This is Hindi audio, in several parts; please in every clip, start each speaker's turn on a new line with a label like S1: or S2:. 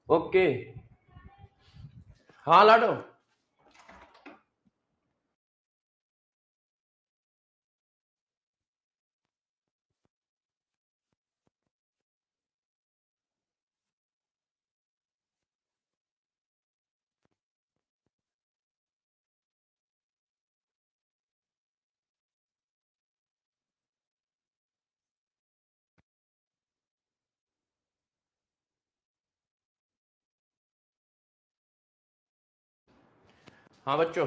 S1: ओके। हाँ लाडो। हाँ बच्चों,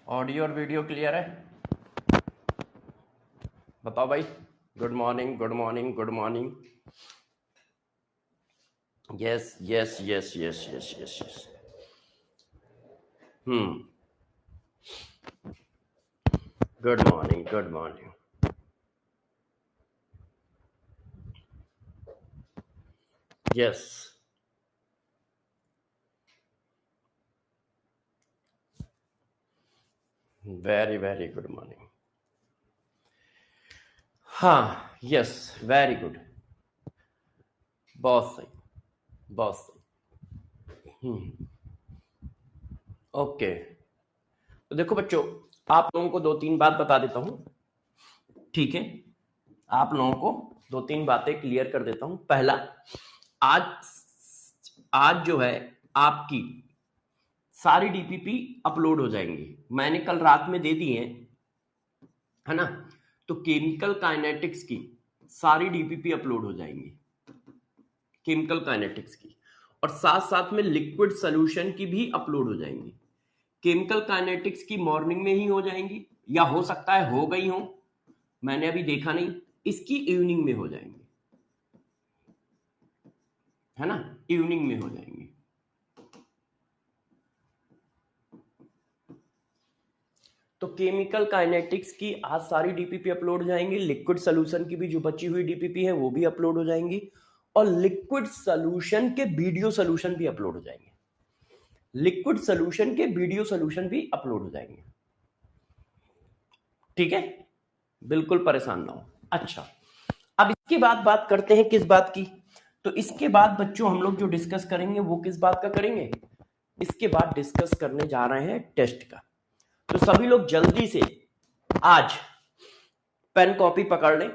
S1: ऑडियो और वीडियो क्लियर है? बताओ भाई। Good morning, good morning, good morning. Yes yes yes yes yes yes yes. Good morning, good morning. Yes, very very good morning. हाँ यस, वेरी गुड। बहुत सही, बहुत सही। ओके, तो देखो बच्चों, आप लोगों को दो तीन बात बता देता हूँ, ठीक है? आप लोगों को दो तीन बातें क्लियर कर देता हूँ। पहला, आज आज जो है आपकी सारी डीपीपी अपलोड हो जाएंगी। मैंने कल रात में दे दी है ना? तो केमिकल काइनेटिक्स की सारी डीपीपी अपलोड हो जाएंगी, केमिकल काइनेटिक्स की, और साथ साथ में लिक्विड सोल्यूशन की भी अपलोड हो जाएंगी। केमिकल काइनेटिक्स की मॉर्निंग में ही हो जाएंगी, या हो सकता है हो गई हो, मैंने अभी देखा नहीं। इसकी इवनिंग में हो जाएंगी, है ना? इवनिंग में हो जाएंगी। तो केमिकल काइनेटिक्स की आज सारी डीपीपी अपलोड हो जाएंगी, लिक्विड सोल्यूशन की भी जो बची हुई डीपीपी है वो भी अपलोड हो जाएंगी, और लिक्विड सोल्यूशन के वीडियो सोल्यूशन भी अपलोड हो जाएंगे। लिक्विड सोल्यूशन के वीडियो सोल्यूशन भी अपलोड हो जाएंगे, ठीक है? बिल्कुल परेशान ना हो। अच्छा, अब इसके बाद बात करते हैं किस बात की? तो इसके बाद बच्चों हम लोग जो डिस्कस करेंगे वो किस बात का करेंगे? इसके बाद डिस्कस करने जा रहे हैं टेस्ट का। तो सभी लोग जल्दी से आज पेन कॉपी पकड़ लें,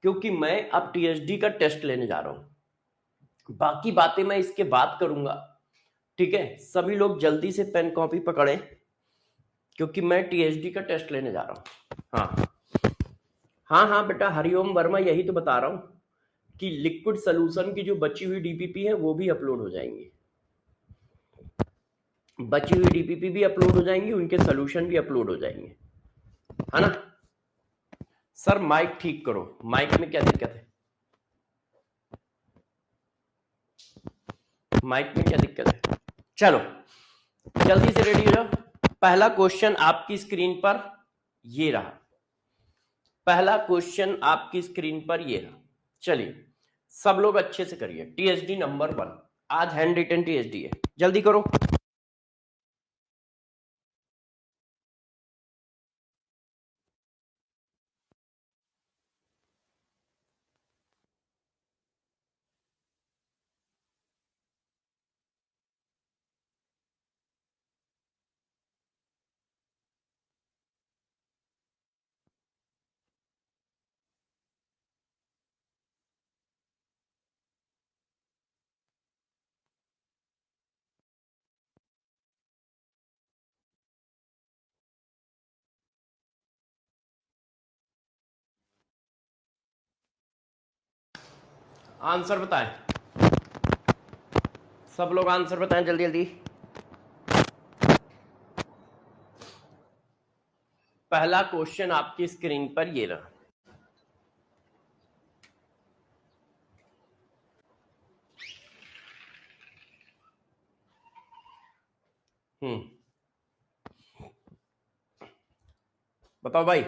S1: क्योंकि मैं अब टीएसडी का टेस्ट लेने जा रहा हूं। बाकी बातें मैं इसके बाद करूंगा, ठीक है? सभी लोग जल्दी से पेन कॉपी पकड़ें, क्योंकि मैं टीएसडी का टेस्ट लेने जा रहा हूं। हाँ हाँ हाँ बेटा, हरिओम वर्मा, यही तो बता रहा हूं कि लिक्विड सोल्यूशन की जो बची हुई डीपीपी है वो भी अपलोड हो जाएंगी। बची हुई डीपीपी भी अपलोड हो जाएंगी, उनके सोल्यूशन भी अपलोड हो जाएंगे, है ना? सर माइक ठीक करो, माइक में क्या दिक्कत है? माइक में क्या दिक्कत है? चलो जल्दी से रेडी हो जाओ। पहला क्वेश्चन आपकी स्क्रीन पर ये रहा, पहला क्वेश्चन आपकी स्क्रीन पर ये रहा। चलिए सब लोग अच्छे से करिए। टीएसडी नंबर 1, आज हैंड रिटन टीएसडी है, जल्दी करो। आंसर बताएं, सब लोग आंसर बताएं जल्दी जल्दी। पहला क्वेश्चन आपकी स्क्रीन पर ये रहा। बताओ भाई।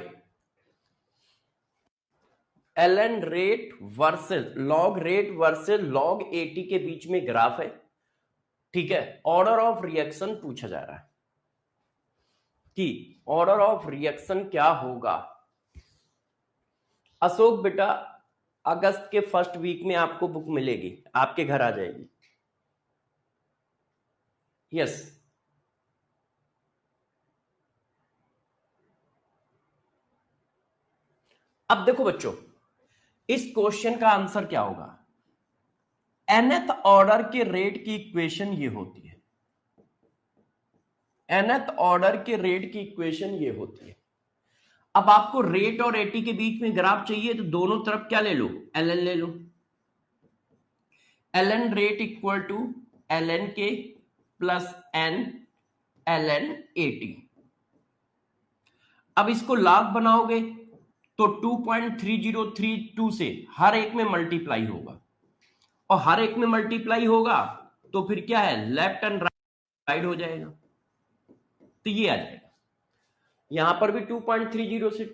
S1: एलन रेट वर्सेस लॉग 80 के बीच में ग्राफ है, ठीक है? ऑर्डर ऑफ रिएक्शन पूछा जा रहा है कि ऑर्डर ऑफ रिएक्शन क्या होगा। अशोक बेटा, अगस्त के फर्स्ट वीक में आपको बुक मिलेगी, आपके घर आ जाएगी, यस। अब देखो बच्चों, इस क्वेश्चन का आंसर क्या होगा? nth ऑर्डर के रेट की इक्वेशन ये होती है, nth ऑर्डर के रेट की इक्वेशन ये होती है। अब आपको रेट और एटी के बीच में ग्राफ चाहिए तो दोनों तरफ क्या ले लो? ln ले लो। ln rate equal to ln K plus n ln A T. अब इसको लॉग बनाओगे तो 2.3032 से हर एक में मल्टीप्लाई होगा, और हर एक में मल्टीप्लाई होगा तो फिर क्या है, लेफ्ट एंड राइट हो जाएगा, तो ये आ जाएगा। यहां पर भी 2.30 से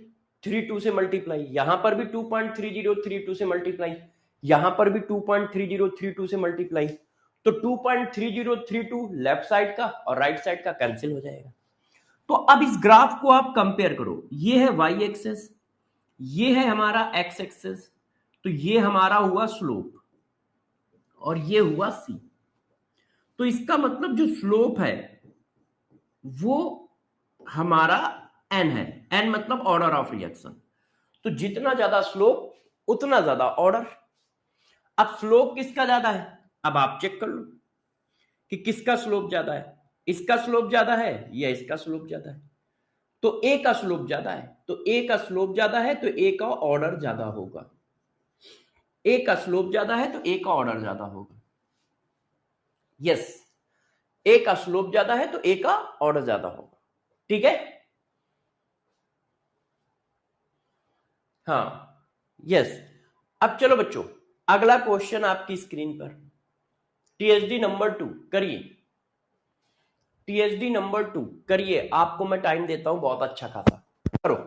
S1: 32 से मल्टीप्लाई, यहां पर भी 2.3032 से मल्टीप्लाई, यहां पर भी 2.3032 से मल्टीप्लाई, तो 2.3032 लेफ्ट साइड का और राइट साइड का कैंसिल हो जाएगा। तो अब इस ग्राफ को आप कंपेयर करो, ये है वाई एक्सेस, ये है हमारा एक्स एक्सेस, तो ये हमारा हुआ स्लोप और ये हुआ सी। तो इसका मतलब जो स्लोप है वो हमारा एन है, एन मतलब ऑर्डर ऑफ रिएक्शन। तो जितना ज्यादा स्लोप उतना ज्यादा ऑर्डर। अब स्लोप किसका ज्यादा है, अब आप चेक कर लो कि किसका स्लोप ज्यादा है, इसका स्लोप ज्यादा है या इसका स्लोप ज्यादा है। तो ए का स्लोप ज्यादा है, तो ए का स्लोप ज्यादा है तो ए का ऑर्डर ज्यादा होगा, ए का स्लोप ज्यादा है तो ए का ऑर्डर ज्यादा होगा। यस, ए का स्लोप ज्यादा है तो ए का ऑर्डर ज्यादा होगा। ठीक है, हाँ, यस। अब चलो बच्चों, अगला क्वेश्चन आपकी स्क्रीन पर, टीएचडी नंबर 2 करिए, टीएचडी नंबर 2 करिए, आपको मैं टाइम देता हूं बहुत अच्छा खासा, करो।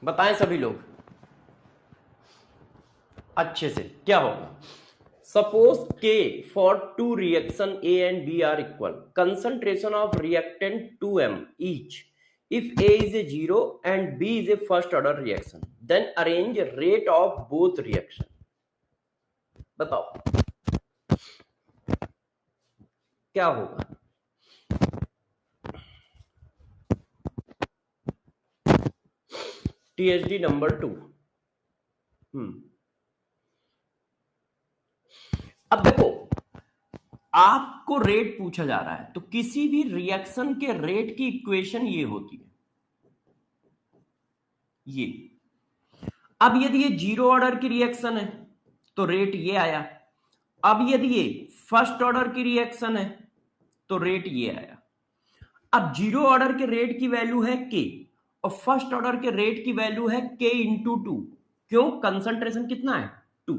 S1: बताएं सभी लोग अच्छे से, क्या होगा? Suppose K for two reaction A and B are equal, concentration of reactant 2m each, if a is a zero and b is a first order reaction, then arrange rate of both reaction। बताओ क्या होगा? THD number 2। अब देखो, आपको रेट पूछा जा रहा है तो किसी भी रिएक्शन के रेट की इक्वेशन ये होती है, ये। अब यदि ये जीरो ऑर्डर की रिएक्शन है तो रेट ये आया, अब यदि ये फर्स्ट ऑर्डर की रिएक्शन है तो रेट ये आया। अब जीरो ऑर्डर के रेट की वैल्यू है के और फर्स्ट ऑर्डर के रेट की वैल्यू है के इंटू 2। क्यों? कंसंट्रेशन कितना है? 2।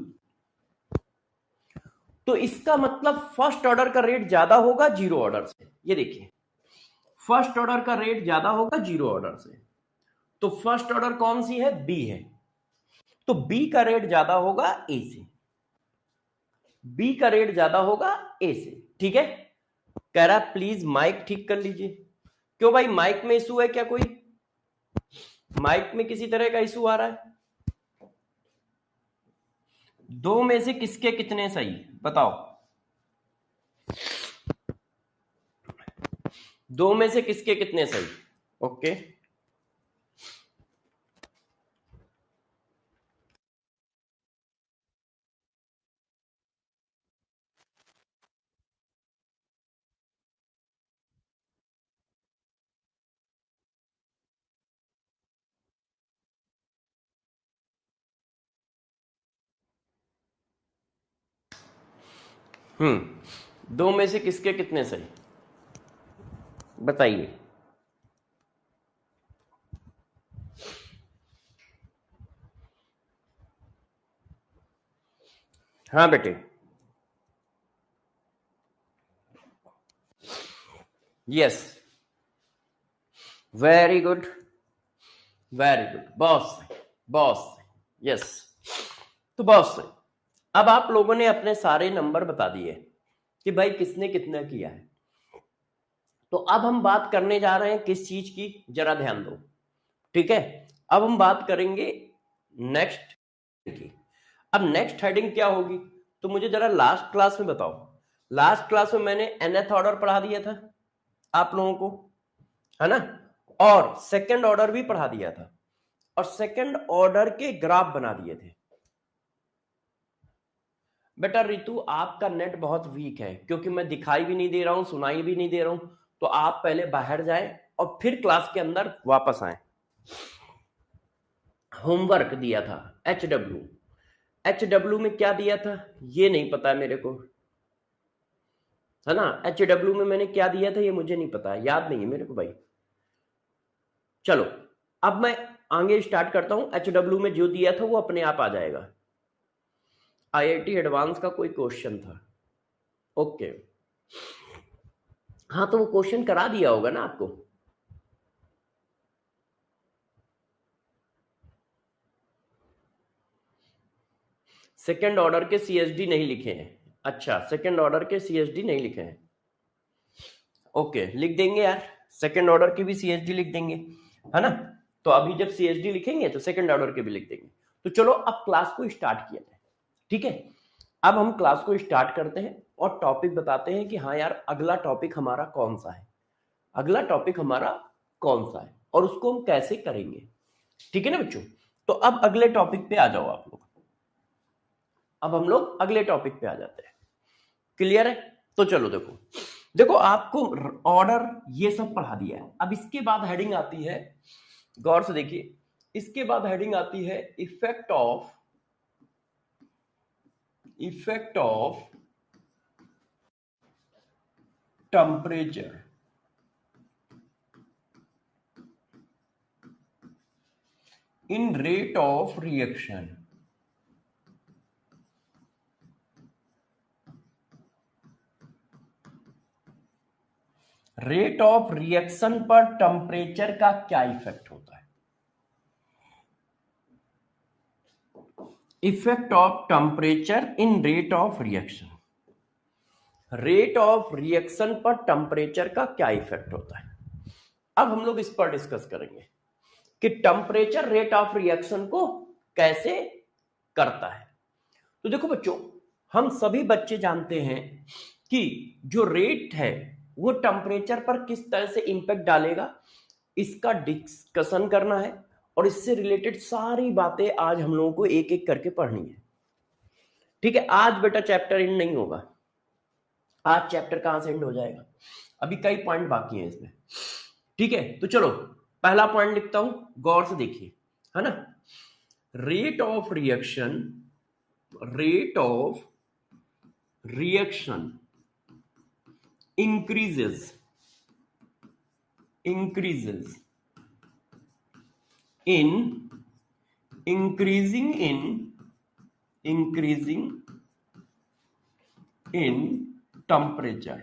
S1: तो इसका मतलब फर्स्ट ऑर्डर का रेट ज्यादा होगा जीरो ऑर्डर से। ये देखिए, फर्स्ट ऑर्डर का रेट ज्यादा होगा जीरो ऑर्डर से, तो फर्स्ट ऑर्डर कौन सी है? बी है, तो बी का रेट ज्यादा होगा ए से, बी का रेट ज्यादा होगा ए से। ठीक है, कह रहा प्लीज माइक ठीक कर लीजिए। क्यों भाई, माइक में इशू है क्या? कोई माइक में किसी तरह का इशू आ रहा है? दो में से किसके कितने सही बताओ? दो में से किसके कितने सही? ओके, दो में से किसके कितने सही बताइए। हाँ बेटे, yes, very good, very good, boss सही, बॉस सही, यस। तो बॉस सही। अब आप लोगों ने अपने सारे नंबर बता दिए कि भाई किसने कितना किया है। तो अब हम बात करने जा रहे हैं किस चीज की, जरा ध्यान दो, ठीक है। अब हम बात करेंगे नेक्स्ट की। अब नेक्स्ट हेडिंग क्या होगी, तो मुझे जरा लास्ट क्लास में बताओ। लास्ट क्लास में मैंने nth ऑर्डर पढ़ा दिया था आप लोगों को, है ना, और सेकंड ऑर्डर भी पढ़ा दिया था, और सेकंड ऑर्डर के ग्राफ बना दिए थे। बेटा रितु, आपका नेट बहुत वीक है, क्योंकि मैं दिखाई भी नहीं दे रहा हूं, सुनाई भी नहीं दे रहा हूं। तो आप पहले बाहर जाएं और फिर क्लास के अंदर वापस आए। होमवर्क दिया था HW में क्या दिया था ये नहीं पता है मेरे को, है ना। HW में मैंने क्या दिया था ये मुझे नहीं पता, याद नहीं है मेरे को भाई। चलो, अब मैं आगे स्टार्ट करता हूं। HW में जो दिया था वो अपने आप आ जाएगा। IIT एडवांस का कोई क्वेश्चन था, ओके। हाँ, तो वो क्वेश्चन करा दिया होगा ना आपको। सेकंड ऑर्डर के CSD नहीं लिखे हैं, अच्छा, सेकंड ऑर्डर के CSD नहीं लिखे हैं, ओके, लिख देंगे यार, सेकंड ऑर्डर की भी CSD लिख देंगे, है ना। तो अभी जब CSD लिखेंगे तो सेकंड ऑर्डर के भी लिख देंगे। तो चलो अब क्लास को स्टार्ट किया जाए, ठीक है। अब हम क्लास को स्टार्ट करते हैं और टॉपिक बताते हैं कि हाँ यार अगला टॉपिक हमारा कौन सा है, अगला टॉपिक हमारा कौन सा है और उसको हम कैसे करेंगे, ठीक है ना बच्चों। तो अब अगले टॉपिक पे आ जाओ आप लोग। अब हम लोग अगले टॉपिक पे आ जाते हैं, क्लियर है। तो चलो देखो, देखो आपको ऑर्डर ये सब पढ़ा दिया है। अब इसके बाद हेडिंग आती है, गौर से देखिए, इसके बाद हेडिंग आती है effect of temperature in rate of reaction. Rate of reaction पर टेम्परेचर का क्या इफेक्ट होता है। Effect of temperature in rate of reaction, rate of reaction पर टेम्परेचर का क्या इफेक्ट होता है। अब हम लोग इस पर डिस्कस करेंगे कि टेम्परेचर रेट ऑफ रिएक्शन को कैसे करता है। तो देखो बच्चों, हम सभी बच्चे जानते हैं कि जो रेट है वो टेम्परेचर पर किस तरह से इंपैक्ट डालेगा, इसका डिस्कशन करना है, और इससे रिलेटेड सारी बातें आज हम लोगों को एक एक करके पढ़नी है, ठीक है। आज बेटा चैप्टर एंड नहीं होगा, आज चैप्टर कहां से एंड हो जाएगा, अभी कई पॉइंट बाकी हैं इसमें, ठीक है। तो चलो पहला पॉइंट लिखता हूं, गौर से देखिए, है ना। Rate of reaction, rate of reaction increases in increasing in temperature.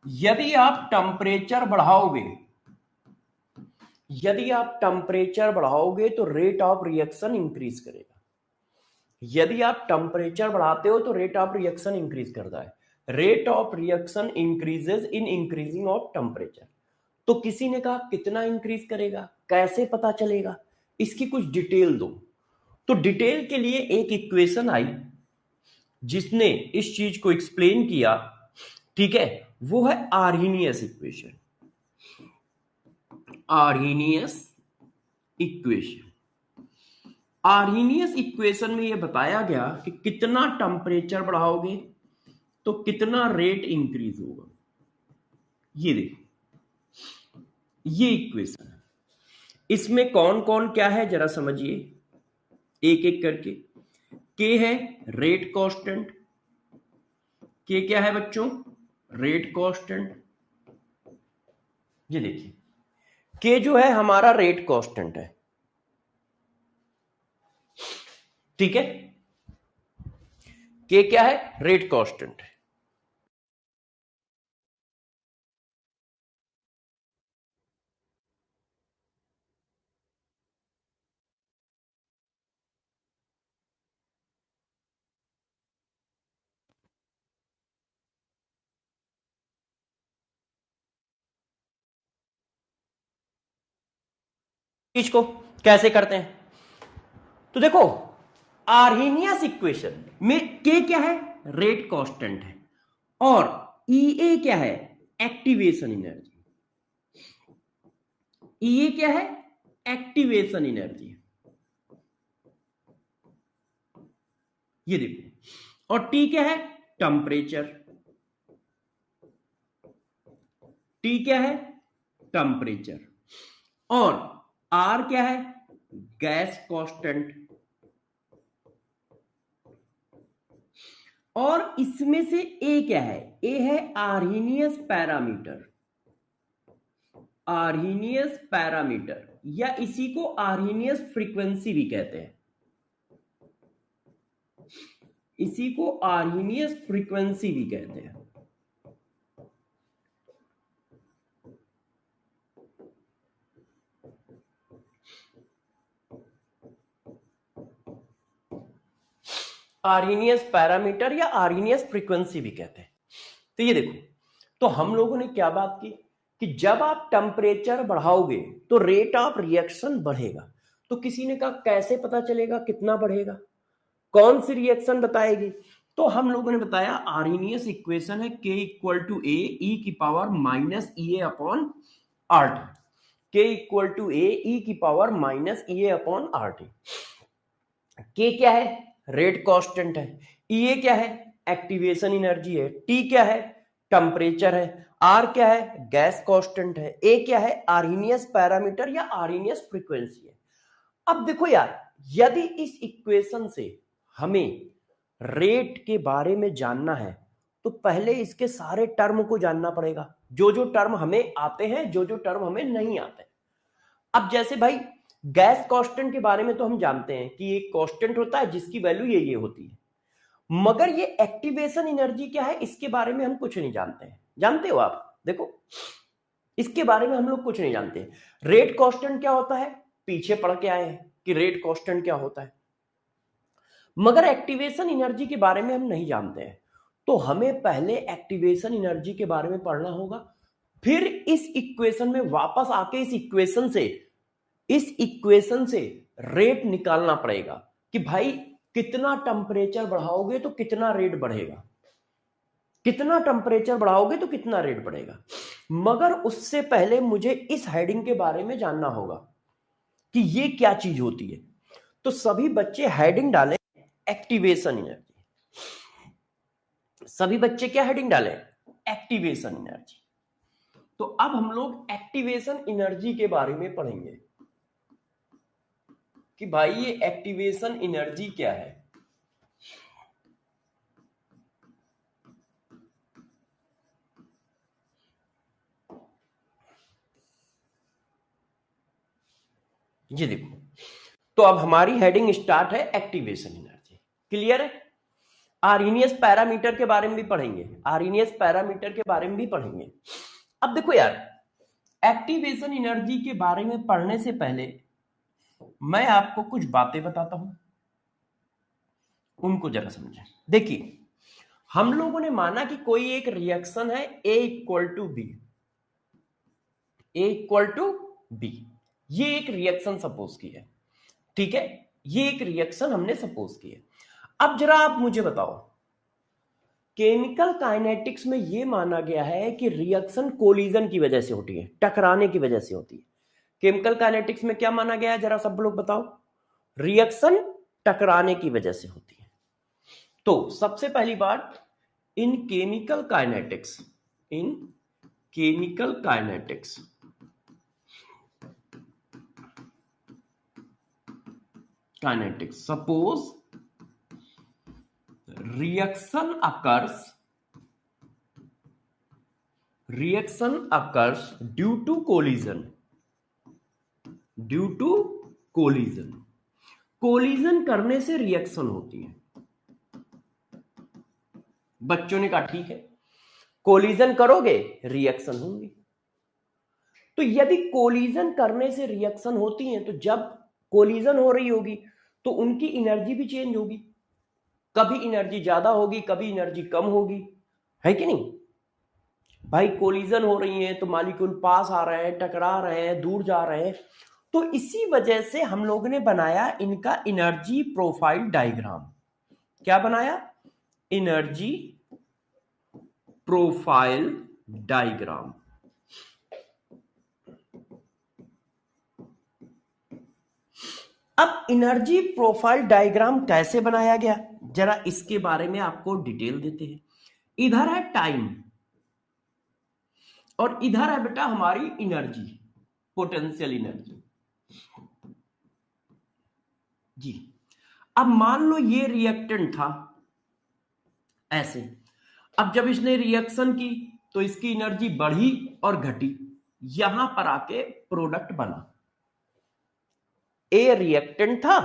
S1: यदि आप टेम्परेचर बढ़ाओगे, यदि आप टेम्परेचर बढ़ाओगे तो रेट ऑफ रिएक्शन इंक्रीज करेगा। यदि आप टेम्परेचर बढ़ाते हो तो रेट ऑफ रिएक्शन इंक्रीज करता है। Rate of reaction increases in increasing of temperature. तो किसी ने कहा कितना इंक्रीज करेगा, कैसे पता चलेगा, इसकी कुछ डिटेल दो। तो डिटेल के लिए एक इक्वेशन आई जिसने इस चीज को एक्सप्लेन किया, ठीक है, वो है Arrhenius equation. Arrhenius equation. Arrhenius equation में यह बताया गया कि कितना टेम्परेचर बढ़ाओगे तो कितना रेट इंक्रीज होगा। ये देखो, ये इक्वेशन है। इसमें कौन कौन क्या है जरा समझिए एक एक करके। के है रेट कांस्टेंट। के क्या है बच्चों? Rate constant. ये देखिए, के जो है हमारा रेट कांस्टेंट है, ठीक है। के क्या है? रेट कांस्टेंट है। चीज को कैसे करते हैं तो देखो, आर्हीनियस इक्वेशन में के क्या है? रेट कांस्टेंट है। और ईए क्या है? Activation energy. ईए क्या है? Activation energy. ये देखो, और टी क्या है? टेम्परेचर। टी क्या है? टेम्परेचर। और आर क्या है? Gas constant. और इसमें से ए क्या है? ए है आर्हीनियस पैरामीटर। आर्हीनियस पैरामीटर, या इसी को आर्हीनियस फ्रीक्वेंसी भी कहते हैं। इसी को आर्हीनियस फ्रीक्वेंसी भी कहते हैं। आर्हीनियस पैरामीटर या आर्हीनियस फ्रीक्वेंसी भी कहते हैं। तो ये देखो, तो हम लोगों ने क्या बात की कि जब आप टेम्परेचर बढ़ाओगे तो रेट ऑफ रिएक्शन बढ़ेगा। तो किसी ने कहा कैसे पता चलेगा कितना बढ़ेगा, कौन सी रिएक्शन बताएगी? तो हम लोगों ने बताया आर्हीनियस इक्वेशन है के इक्वल टू ए ई की पावर माइनस ई ए अपॉन आर टी। के इक्वल टू ए ई की पावर माइनस ई ए अपॉन आर टी। के क्या है? रेट कांस्टेंट है। ई क्या है? एक्टिवेशन एनर्जी है। टी क्या है? टेम्परेचर है। आर क्या है? गैस कांस्टेंट है। ए क्या है? आर्हीनियस पैरामीटर या आर्हीनियस फ्रीक्वेंसी है। अब देखो यार, यदि इस इक्वेशन से हमें रेट के बारे में जानना है तो पहले इसके सारे टर्म को जानना पड़ेगा, जो जो टर्म हमें आते हैं, जो जो टर्म हमें नहीं आते। अब जैसे भाई गैस कांस्टेंट के बारे में तो हम जानते हैं कि एक कांस्टेंट होता है जिसकी वैल्यू ये होती है, मगर ये एक्टिवेशन एनर्जी क्या है इसके बारे में हम कुछ नहीं जानते हैं। जानते हो आप? देखो, इसके बारे में हम लोग कुछ नहीं जानते। रेट कांस्टेंट क्या होता है पीछे पढ़ के आए हैं कि रेट कांस्टेंट क्या होता है, मगर एक्टिवेशन एनर्जी के बारे में हम नहीं जानते हैं। तो हमें पहले एक्टिवेशन एनर्जी के बारे में पढ़ना होगा, फिर इस इक्वेशन में वापस आके इस इक्वेशन से रेट निकालना पड़ेगा कि भाई कितना टेम्परेचर बढ़ाओगे तो कितना रेट बढ़ेगा, कितना टेम्परेचर बढ़ाओगे तो कितना रेट बढ़ेगा। मगर उससे पहले मुझे इस हेडिंग के बारे में जानना होगा कि ये क्या चीज होती है। तो सभी बच्चे हेडिंग डालें एक्टिवेशन एनर्जी। सभी बच्चे क्या हेडिंग डालें? Activation energy. तो अब हम लोग एक्टिवेशन एनर्जी के बारे में पढ़ेंगे कि भाई ये एक्टिवेशन एनर्जी क्या है। ये देखो, तो अब हमारी हेडिंग स्टार्ट है एक्टिवेशन एनर्जी। क्लियर है? आर्हीनियस पैरामीटर के बारे में भी पढ़ेंगे, आर्हीनियस पैरामीटर के बारे में भी पढ़ेंगे। अब देखो यार, एक्टिवेशन एनर्जी के बारे में पढ़ने से पहले मैं आपको कुछ बातें बताता हूं, उनको जरा समझें। देखिए, हम लोगों ने माना कि कोई एक रिएक्शन है A equal to B. A equal to B, ये एक रिएक्शन सपोज की है, ठीक है। ये एक रिएक्शन हमने सपोज की है। अब जरा आप मुझे बताओ, केमिकल काइनेटिक्स में यह माना गया है कि रिएक्शन कोलिजन की वजह से होती है, टकराने की वजह से होती है। केमिकल काइनेटिक्स में क्या माना गया है, जरा सब लोग बताओ? रिएक्शन टकराने की वजह से होती है। तो सबसे पहली बात, इन chemical kinetics suppose reaction occurs due to collision करने से रिएक्शन होती है। बच्चों ने कहा ठीक है, कोलिजन करोगे रिएक्शन होंगी। तो यदि कोलिजन करने से रिएक्शन होती है, तो जब कोलिजन हो रही होगी तो उनकी एनर्जी भी चेंज होगी, कभी एनर्जी ज्यादा होगी, कभी एनर्जी कम होगी, है कि नहीं भाई? कोलिजन हो रही है तो मॉलिक्यूल पास आ रहे हैं, टकरा रहे हैं, दूर जा रहे हैं। तो इसी वजह से हम लोग ने बनाया इनका एनर्जी प्रोफाइल डायग्राम। क्या बनाया? Energy profile diagram. अब एनर्जी प्रोफाइल डायग्राम कैसे बनाया गया, जरा इसके बारे में आपको डिटेल देते हैं। इधर है टाइम और इधर है बेटा हमारी एनर्जी, पोटेंशियल एनर्जी जी। अब मान लो ये रिएक्टेंट था ऐसे, अब जब इसने रिएक्शन की तो इसकी एनर्जी बढ़ी और घटी, यहां पर आके प्रोडक्ट बना। ए रिएक्टेंट था,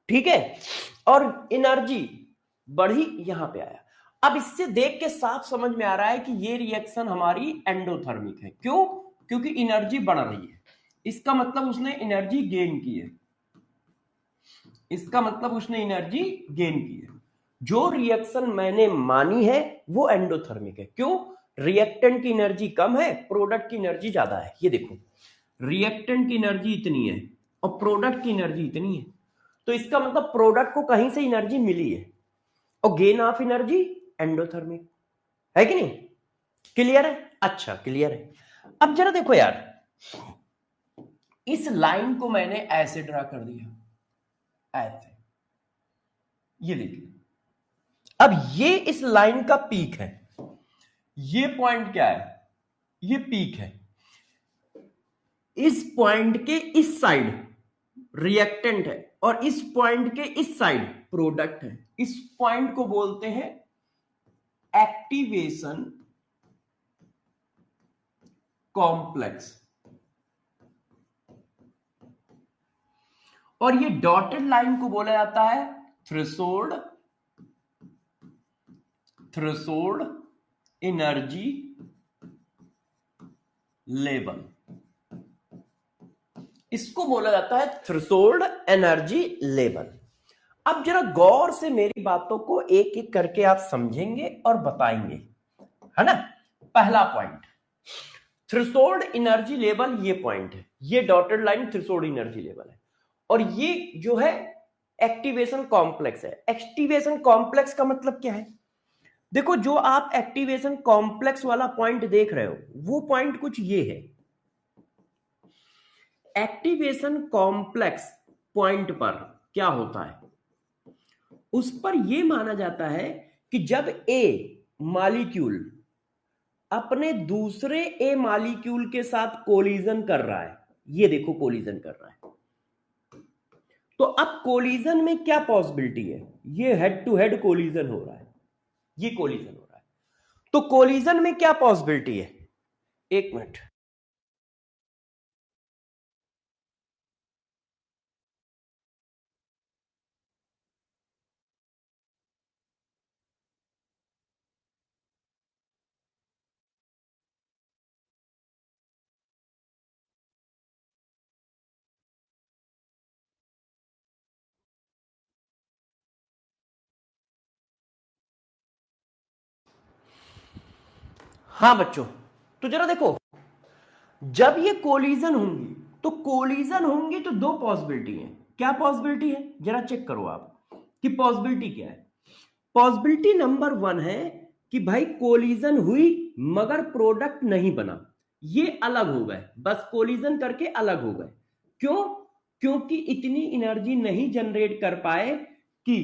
S1: ठीक है, और एनर्जी बढ़ी, यहां पे आया। अब इससे देख के साफ समझ में आ रहा है कि ये रिएक्शन हमारी एंडोथर्मिक है। क्यों? क्योंकि एनर्जी बढ़ रही है, इसका मतलब उसने एनर्जी गेन की है, जो रिएक्शन मैंने मानी है वो एंडोथर्मिक है। क्यों? रिएक्टेंट की एनर्जी कम है, प्रोडक्ट की एनर्जी ज्यादा है। ये देखो, रिएक्टेंट की एनर्जी इतनी है और प्रोडक्ट की एनर्जी इतनी है, तो इसका मतलब प्रोडक्ट को कहीं से एनर्जी मिली है, और गेन ऑफ एनर्जी एंडोथर्मिक, है कि नहीं? क्लियर है? अच्छा, क्लियर है। अब जरा देखो यार, इस लाइन को मैंने ऐसे ड्रा कर दिया, ऐसे, ये देखिए। अब ये इस लाइन का पीक है, ये पॉइंट क्या है? ये पीक है। इस पॉइंट के इस साइड रिएक्टेंट है और इस पॉइंट के इस साइड प्रोडक्ट है। इस पॉइंट को बोलते हैं एक्टिवेशन कॉम्प्लेक्स, और ये डॉटेड लाइन को बोला जाता है थ्रेशोल्ड एनर्जी लेवल। इसको बोला जाता है थ्रेशोल्ड एनर्जी लेवल। अब जरा गौर से मेरी बातों को एक एक करके आप समझेंगे और बताएंगे, है ना? पहला पॉइंट, थ्रेशोल्ड एनर्जी लेवल, ये पॉइंट है, ये dotted line threshold energy level है, और ये जो है एक्टिवेशन कॉम्प्लेक्स है। एक्टिवेशन कॉम्प्लेक्स का मतलब क्या है? देखो, जो आप एक्टिवेशन कॉम्प्लेक्स वाला पॉइंट देख रहे हो, वो पॉइंट कुछ ये है। एक्टिवेशन कॉम्प्लेक्स पॉइंट पर क्या होता है? उस पर यह माना जाता है कि जब ए मॉलिक्यूल अपने दूसरे ए मॉलिक्यूल के साथ कोलिजन कर रहा है, ये देखो कोलिजन कर रहा है, तो अब कोलिजन में क्या पॉसिबिलिटी है? ये हेड टू हेड कोलिजन हो रहा है, ये कोलिजन हो रहा है, तो कोलिजन में क्या पॉसिबिलिटी है? एक मिनट, हाँ बच्चों, तो जरा देखो, जब ये कोलिजन होंगी तो दो पॉसिबिलिटी है। क्या पॉसिबिलिटी है? जरा चेक करो आप कि पॉसिबिलिटी क्या है। पॉसिबिलिटी नंबर 1 है कि भाई कोलिजन हुई मगर प्रोडक्ट नहीं बना, ये अलग हो गए, बस कोलिजन करके अलग हो गए, क्यों? क्योंकि इतनी एनर्जी नहीं जनरेट कर पाए कि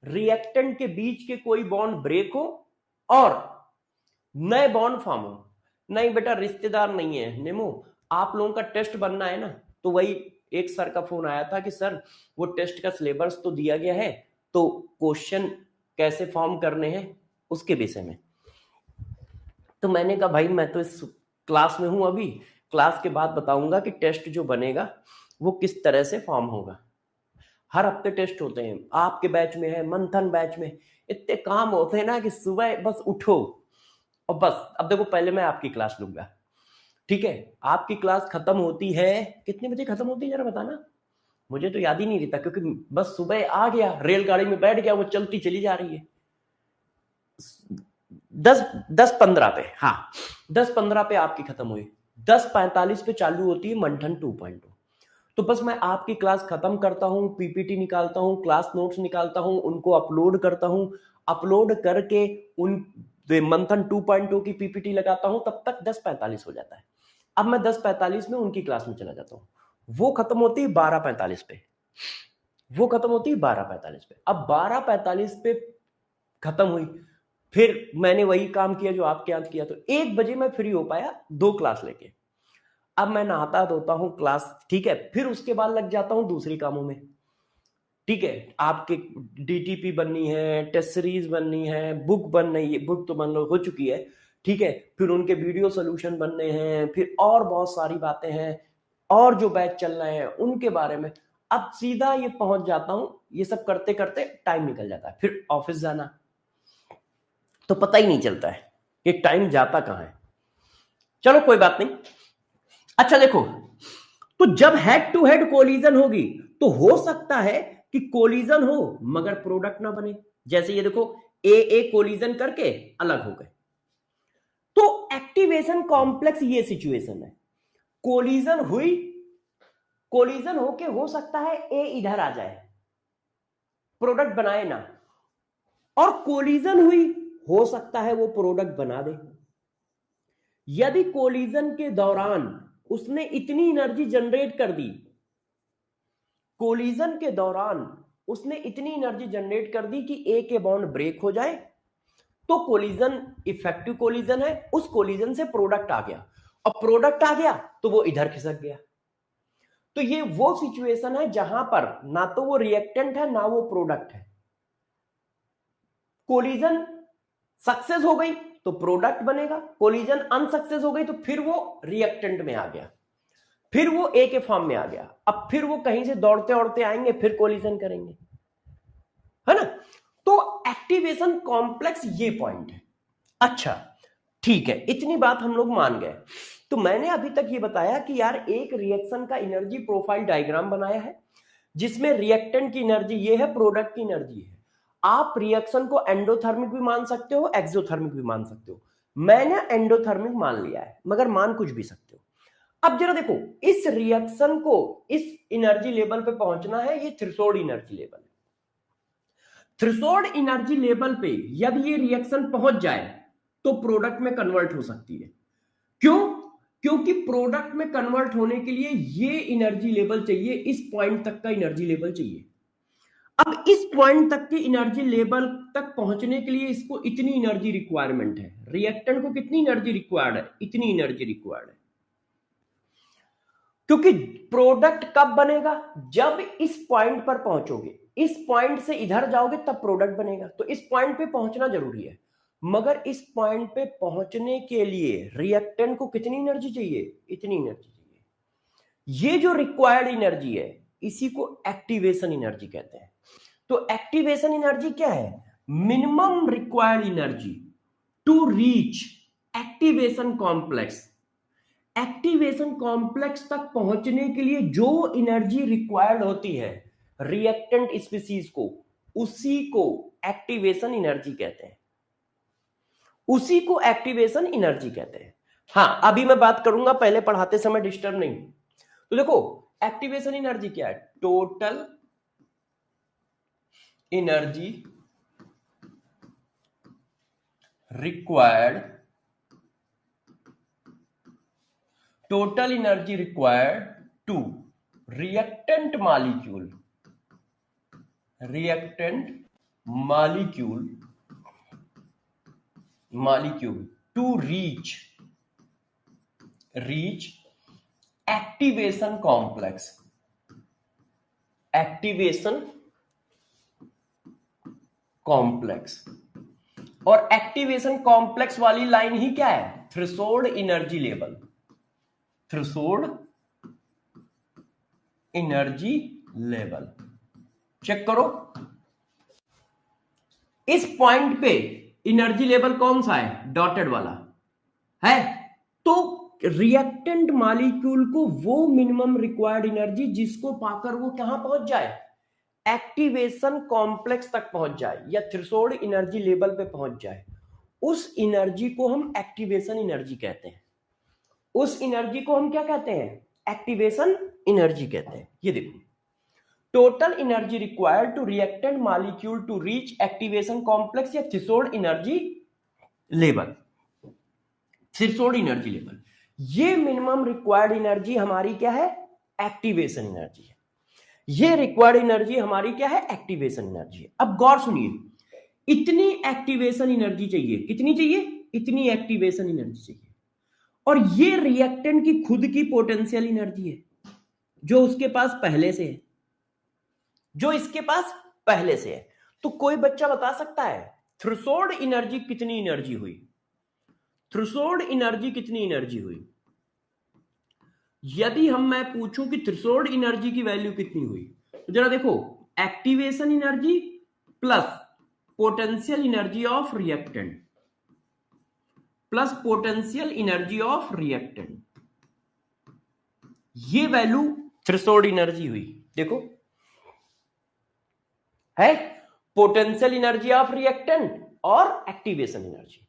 S1: रिएक्टेंट के बीच के कोई बॉन्ड ब्रेक हो और नए बॉन्ड फॉर्म हो। नहीं बेटा, रिश्तेदार नहीं है नेमो, आप लोगों का टेस्ट बनना है ना, तो वही एक सर का फोन आया था कि सर वो टेस्ट का सिलेबस तो दिया गया है, तो क्वेश्चन कैसे फॉर्म करने हैं उसके विषय में। तो मैंने कहा भाई मैं तो इस क्लास में हूं, अभी क्लास के बाद बताऊंगा कि टेस्ट जो बनेगा वो किस तरह से फॉर्म होगा। हर हफ्ते टेस्ट होते हैं, आपके बैच में है, मंथन बैच में इतने काम होते हैं ना कि सुबह बस उठो और बस। अब देखो, पहले मैं आपकी क्लास लूंगा, ठीक है? आपकी क्लास खत्म होती है कितने बजे? खत्म होती है जरा बताना, मुझे तो याद ही नहीं रहता, क्योंकि बस सुबह आ गया, रेलगाड़ी में बैठ गया, वो चलती चली जा रही है। 10:15 पे, हाँ 10:15 पे आपकी खत्म हुई, 10:45 पे चालू होती है मंथन 2.0। तो बस मैं आपकी क्लास खत्म करता हूं, पीपीटी निकालता हूं, क्लास नोट्स निकालता हूं, उनको अपलोड करता हूं, अपलोड करके उन मंथन 2.0 की पीपीटी लगाता हूं, तब तक 10:45 हो जाता है। अब मैं 10:45 में उनकी क्लास में चला जाता हूं, वो खत्म होती है 12:45 पे, वो खत्म होती है 12:45 पे। अब 12:45 पे खत्म हुई, फिर मैंने वही काम किया जो आपके यहाँ किया, तो 1 बजे मैं फ्री हो पाया 2 क्लास लेके। अब मैं नहाता धोता हूं क्लास, ठीक है, फिर उसके बाद लग जाता हूं दूसरी कामों में, ठीक है? आपके डीटीपी बननी है, टेस्ट सीरीज बननी है, बुक बन रही है, बुक तो बन हो चुकी है, ठीक है, फिर उनके वीडियो सोल्यूशन बनने हैं, फिर और बहुत सारी बातें हैं, और जो बैच चल रहे हैं उनके बारे में। अब सीधा ये पहुंच जाता हूं, ये सब करते करते टाइम निकल जाता है, फिर ऑफिस जाना, तो पता ही नहीं चलता है कि टाइम जाता कहां है। चलो कोई बात नहीं। अच्छा देखो, तो जब हेड टू हेड कोलिजन होगी तो हो सकता है कि कोलिजन हो मगर प्रोडक्ट ना बने। जैसे ये देखो, ए कोलिजन करके अलग हो गए, तो एक्टिवेशन कॉम्प्लेक्स ये सिचुएशन है। कोलिजन हुई, कोलिजन होके हो सकता है ए इधर आ जाए, प्रोडक्ट बनाए ना, और कोलिजन हुई हो सकता है वो प्रोडक्ट बना दे। यदि कोलिजन के दौरान उसने इतनी एनर्जी जनरेट कर दी, कोलिजन के दौरान उसने इतनी एनर्जी जनरेट कर दी कि ए के बॉन्ड ब्रेक हो जाए, तो कोलिजन इफेक्टिव कोलिजन है, उस कोलिजन से प्रोडक्ट आ गया, और प्रोडक्ट आ गया तो वो इधर खिसक गया। तो ये वो सिचुएशन है जहां पर ना तो वो रिएक्टेंट है ना वो प्रोडक्ट है। कोलिजन सक्सेस हो गई तो प्रोडक्ट बनेगा, कोलिजन अनसक्सेस हो गई तो फिर वो रिएक्टेंट में आ गया, फिर वो ए के फॉर्म में आ गया, अब फिर वो कहीं से दौड़ते दौड़ते आएंगे, फिर कोलिजन करेंगे, है ना? तो एक्टिवेशन कॉम्प्लेक्स ये पॉइंट है। अच्छा ठीक है, इतनी बात हम लोग मान गए। तो मैंने अभी तक ये बताया कि यार एक रिएक्शन का एनर्जी प्रोफाइल डायग्राम बनाया है, जिसमें रिएक्टेंट की एनर्जी ये है, प्रोडक्ट की एनर्जी है। आप रिएक्शन को एंडोथर्मिक भी मान सकते हो, एक्सोथर्मिक भी मान सकते हो। मैंने एंडोथर्मिक मान लिया है, मगर मान कुछ भी सकते हो। अब जरा देखो, इस रिएक्शन को इस एनर्जी लेवल पे पहुंचना है, ये थ्रेशोल्ड एनर्जी लेवल है। थ्रेशोल्ड एनर्जी लेवल पे यदि ये रिएक्शन पहुंच जाए तो प्रोडक्ट में कन्वर्ट हो सकती है। क्यों? क्योंकि प्रोडक्ट में कन्वर्ट होने के लिए ये एनर्जी लेवल चाहिए, इस पॉइंट तक का एनर्जी लेवल चाहिए। अब इस पॉइंट तक के एनर्जी लेवल तक पहुंचने के लिए इसको इतनी एनर्जी रिक्वायरमेंट है। रिएक्टेंट को कितनी एनर्जी रिक्वायर्ड है? इतनी एनर्जी रिक्वायर्ड है। क्योंकि प्रोडक्ट कब बनेगा? जब इस पॉइंट पर पहुंचोगे, इस पॉइंट से इधर जाओगे तब प्रोडक्ट बनेगा। तो इस पॉइंट पे पहुंचना जरूरी है, मगर इस पॉइंट पे पहुंचने के लिए रिएक्टेंट को कितनी एनर्जी चाहिए? इतनी एनर्जी चाहिए। ये जो रिक्वायर्ड एनर्जी है इसी को एक्टिवेशन एनर्जी कहते हैं। तो एक्टिवेशन एनर्जी क्या है? Minimum required energy to reach activation complex. Activation complex तक पहुंचने के लिए जो एनर्जी रिक्वायर्ड होती है रिएक्टेंट स्पीसीज को, उसी को एक्टिवेशन एनर्जी कहते हैं, उसी को एक्टिवेशन एनर्जी कहते हैं। हाँ, अभी मैं बात करूंगा, पहले पढ़ाते समय डिस्टर्ब नहीं। तो देखो, एक्टिवेशन एनर्जी क्या है? Total energy required, total energy required to reactant molecule to reach activation complex. और एक्टिवेशन कॉम्प्लेक्स वाली लाइन ही क्या है? Threshold energy level. चेक करो, इस पॉइंट पे एनर्जी लेवल कौन सा है? डॉटेड वाला है। तो रिएक्टेंट मॉलिक्यूल को वो मिनिमम रिक्वायर्ड एनर्जी जिसको पाकर वो कहां पहुंच जाए? एक्टिवेशन कॉम्प्लेक्स तक पहुंच जाए या थ्रेशोल्ड एनर्जी लेवल पे पहुंच जाए, उस एनर्जी को हम एक्टिवेशन एनर्जी कहते हैं। उस एनर्जी को हम क्या कहते हैं? एक्टिवेशन एनर्जी कहते हैं। ये देखो, total energy required to reactant molecule to reach activation complex या थ्रेशोल्ड एनर्जी लेवल। ये मिनिमम रिक्वायर्ड एनर्जी हमारी क्या है? एक्टिवेशन एनर्जी है। ये रिक्वायर्ड एनर्जी हमारी क्या है? एक्टिवेशन एनर्जी है। अब गौर सुनिए, इतनी एक्टिवेशन एनर्जी चाहिए। कितनी चाहिए? इतनी एक्टिवेशन एनर्जी चाहिए। और ये रिएक्टेंट की खुद की पोटेंशियल एनर्जी है जो उसके पास पहले से है, जो इसके पास पहले से है। तो कोई बच्चा बता सकता है थ्रेशोल्ड एनर्जी कितनी एनर्जी हुई? थ्रेशोल्ड एनर्जी कितनी एनर्जी हुई? यदि मैं पूछूं कि थ्रेशोल्ड एनर्जी की वैल्यू कितनी हुई, तो जरा देखो, activation energy plus potential energy of reactant plus potential energy of reactant, ये वैल्यू थ्रेशोल्ड एनर्जी हुई। देखो, है पोटेंशियल एनर्जी ऑफ रिएक्टेंट और एक्टिवेशन एनर्जी।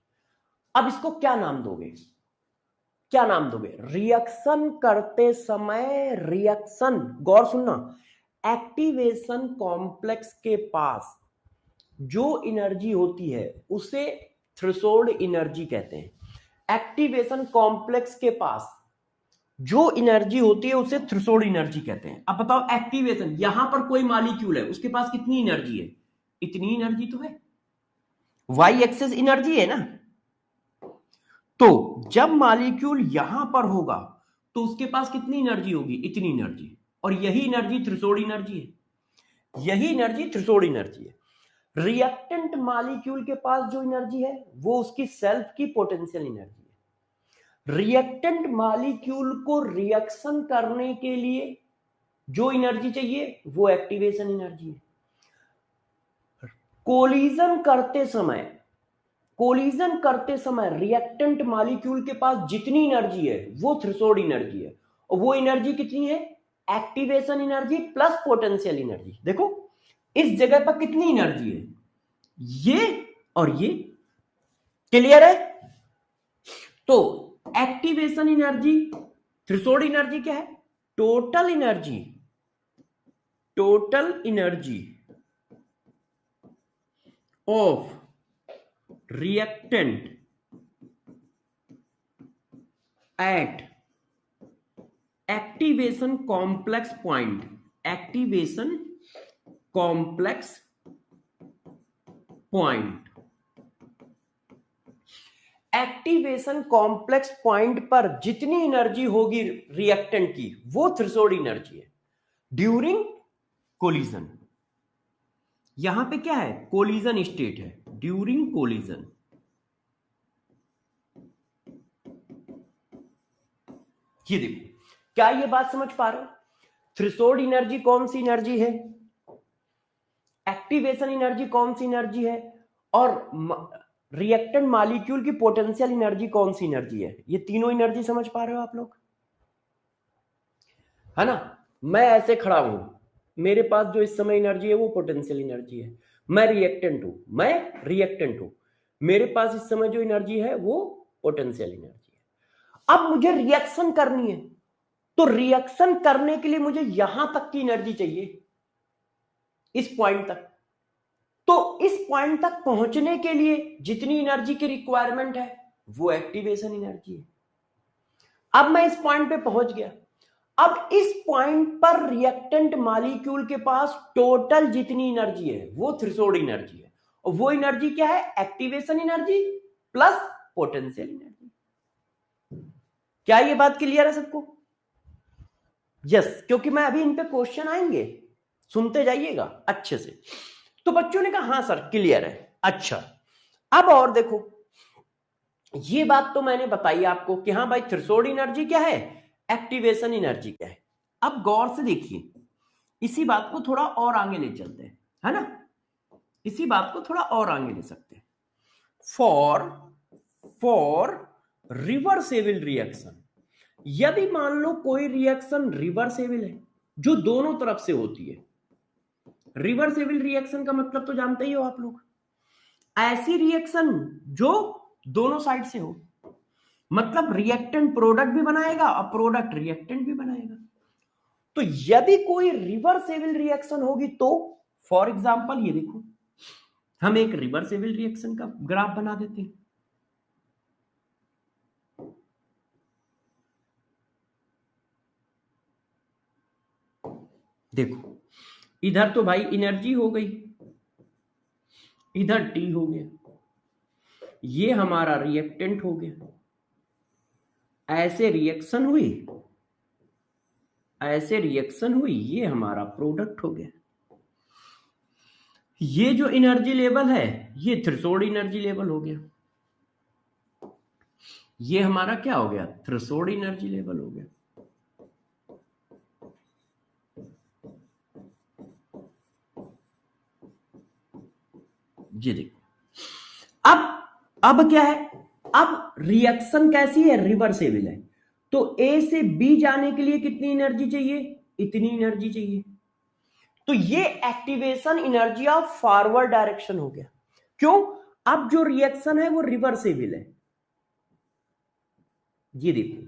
S1: अब इसको क्या नाम दोगे? रिएक्शन करते समय, रिएक्शन, गौर सुनना, एक्टिवेशन कॉम्प्लेक्स के पास जो एनर्जी होती है उसे थ्रेशोल्ड एनर्जी कहते हैं। एक्टिवेशन कॉम्प्लेक्स के पास जो एनर्जी होती है उसे थ्रेशोल्ड एनर्जी कहते हैं। अब बताओ, एक्टिवेशन, यहां पर कोई मॉलिक्यूल है, उसके पास कितनी एनर्जी है? इतनी एनर्जी तो है, वाई एक्सेस एनर्जी है ना। तो जब मॉलिक्यूल यहां पर होगा तो उसके पास कितनी एनर्जी होगी? इतनी एनर्जी। और यही एनर्जी थ्रेशोल्ड एनर्जी है। रिएक्टेंट मॉलिक्यूल के पास जो एनर्जी है वो उसकी सेल्फ की पोटेंशियल एनर्जी है। रिएक्टेंट मॉलिक्यूल को रिएक्शन करने के लिए जो एनर्जी चाहिए वो एक्टिवेशन एनर्जी है। कोलिजन करते समय रिएक्टेंट मॉलिक्यूल के पास जितनी एनर्जी है वो थ्रेशोल्ड एनर्जी है। और वो एनर्जी कितनी है? Activation energy plus potential energy. देखो, इस जगह पर कितनी एनर्जी है? ये और ये। क्लियर है? तो एक्टिवेशन एनर्जी, थ्रेशोल्ड एनर्जी क्या है? Total energy of reactant at activation complex point activation complex point पर जितनी एनर्जी होगी रिएक्टेंट की वो थ्रेशोल्ड एनर्जी है ड्यूरिंग कोलिजन। यहां पे क्या है? कोलिजन स्टेट है, ड्यूरिंग कोलिजन। ये देखो, क्या ये बात समझ पा रहे हो? थ्रेशोल्ड एनर्जी कौन सी एनर्जी है, एक्टिवेशन एनर्जी कौन सी एनर्जी है, और रिएक्टेंट मॉलिक्यूल की पोटेंशियल एनर्जी कौन सी एनर्जी है। ये तीनों एनर्जी समझ पा रहे हो आप लोग? है ना? मैं ऐसे खड़ा हूं, मेरे पास जो इस समय एनर्जी है वो पोटेंशियल एनर्जी है। मैं रिएक्टेंट हूं, मेरे पास इस समय जो एनर्जी है वो पोटेंशियल एनर्जी है। अब मुझे रिएक्शन करनी है, तो रिएक्शन करने के लिए मुझे यहां तक की एनर्जी चाहिए, इस पॉइंट तक। तो इस पॉइंट तक पहुंचने के लिए जितनी एनर्जी की रिक्वायरमेंट है वो एक्टिवेशन एनर्जी है। अब मैं इस पॉइंट पे पहुंच गया, अब इस पॉइंट पर रिएक्टेंट मॉलिक्यूल के पास टोटल जितनी एनर्जी है वो थ्रेशोल्ड एनर्जी है, और वो एनर्जी क्या है? Activation energy plus potential energy. क्या ये बात क्लियर है सबको? यस, क्योंकि मैं अभी इन पे क्वेश्चन आएंगे, सुनते जाइएगा अच्छे से। तो बच्चों ने कहा हाँ सर क्लियर है। अच्छा, अब और देखो, ये बात तो मैंने बताई आपको कि हाँ भाई थ्रेशोल्ड एनर्जी क्या है, एक्टिवेशन एनर्जी क्या है। अब गौर से देखिए, इसी बात को थोड़ा और आगे ले चलते हैं, है ना? इसी बात को थोड़ा और आगे ले सकते हैं। फॉर रिवर्सेबल रिएक्शन, यदि मान लो कोई रिएक्शन रिवर्सेबल है, जो दोनों तरफ से होती है। रिवर्सेबल रिएक्शन का मतलब तो जानते ही हो आप लोग, ऐसी रिएक्शन जो दोनों साइड से हो, मतलब रिएक्टेंट प्रोडक्ट भी बनाएगा और प्रोडक्ट रिएक्टेंट भी बनाएगा। तो यदि कोई रिवर्सेबल रिएक्शन होगी तो फॉर एग्जांपल ये देखो, हम एक रिवर्सेबल रिएक्शन का ग्राफ बना देते हैं। देखो, इधर तो भाई एनर्जी हो गई, इधर टी हो गया, ये हमारा रिएक्टेंट हो गया, ऐसे रिएक्शन हुई, ऐसे रिएक्शन हुई, ये हमारा प्रोडक्ट हो गया। ये जो एनर्जी लेवल है ये थ्रेशोल्ड एनर्जी लेवल हो गया, ये हमारा क्या हो गया? थ्रेशोल्ड एनर्जी लेवल हो गया। ये देखो, अब क्या है? अब रिएक्शन कैसी है? रिवर्सेबल है, तो ए से बी जाने के लिए कितनी एनर्जी चाहिए? इतनी एनर्जी चाहिए। तो ये activation energy of forward direction हो गया। क्यों? अब जो रिएक्शन है वो रिवर्सेबल है। ये देखो,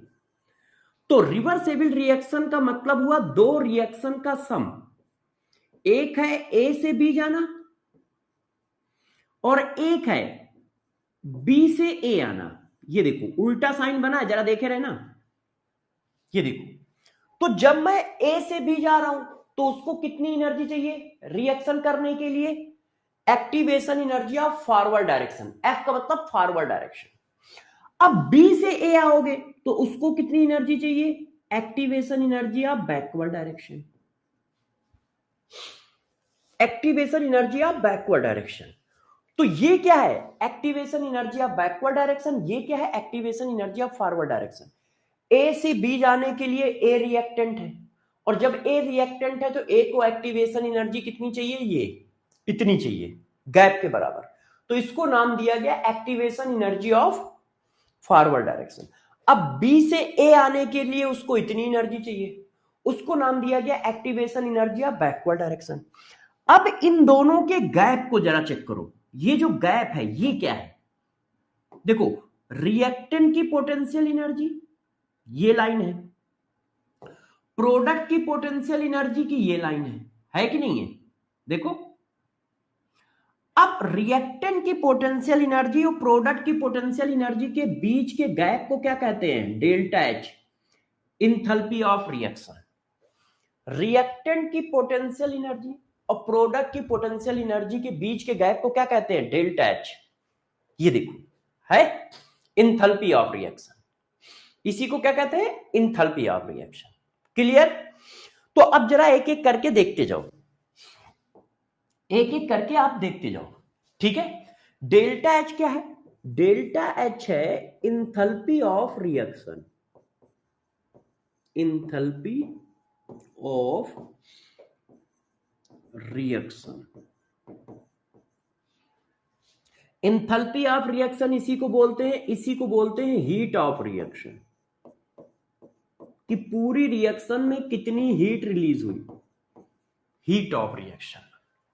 S1: तो रिवर्सेबल रिएक्शन का मतलब हुआ दो रिएक्शन का सम। एक है ए से बी जाना और एक है बी से ए आना। ये देखो उल्टा साइन बना है, जरा देखे रहे ना। ये देखो, तो जब मैं ए से बी जा रहा हूं तो उसको कितनी एनर्जी चाहिए रिएक्शन करने के लिए? Activation energy of forward direction, F का मतलब फॉरवर्ड डायरेक्शन। अब बी से ए आओगे तो उसको कितनी एनर्जी चाहिए? Activation energy of backward direction, activation energy of backward direction. तो ये क्या है? Activation energy of backward direction. ये क्या है? Activation energy of forward direction. A से बी जाने के लिए ए रिएक्टेंट है, और जब ए रिएक्टेंट है तो ए को एक्टिवेशन एनर्जी कितनी चाहिए? ये इतनी चाहिए, गैप के बराबर। तो इसको नाम दिया गया activation energy of forward direction. अब बी से ए आने के लिए उसको इतनी एनर्जी चाहिए, उसको नाम दिया गया activation energy of backward direction. अब इन दोनों के गैप को जरा चेक करो, ये जो गैप है ये क्या है? देखो, रिएक्टेंट की पोटेंशियल एनर्जी ये लाइन है, प्रोडक्ट की पोटेंशियल एनर्जी की ये लाइन है कि नहीं है? देखो, अब रिएक्टेंट की पोटेंशियल एनर्जी और प्रोडक्ट की पोटेंशियल एनर्जी के बीच के गैप को क्या कहते हैं? Delta H, enthalpy of reaction. Reactant की पोटेंशियल एनर्जी और प्रोडक्ट की पोटेंशियल एनर्जी के बीच के गैप को क्या कहते हैं? Delta H. ये देखो है इंथैल्पी ऑफ रिएक्शन, इसी को क्या कहते हैं? Enthalpy of reaction. क्लियर? तो अब जरा एक एक करके देखते जाओ, एक एक करके आप देखते जाओ, ठीक है? डेल्टा एच क्या है? डेल्टा एच है enthalpy of reaction, enthalpy of reaction. Enthalpy of reaction इसी को बोलते हैं, इसी को बोलते हैं हीट ऑफ रिएक्शन, कि पूरी रिएक्शन में कितनी हीट रिलीज हुई, हीट ऑफ रिएक्शन,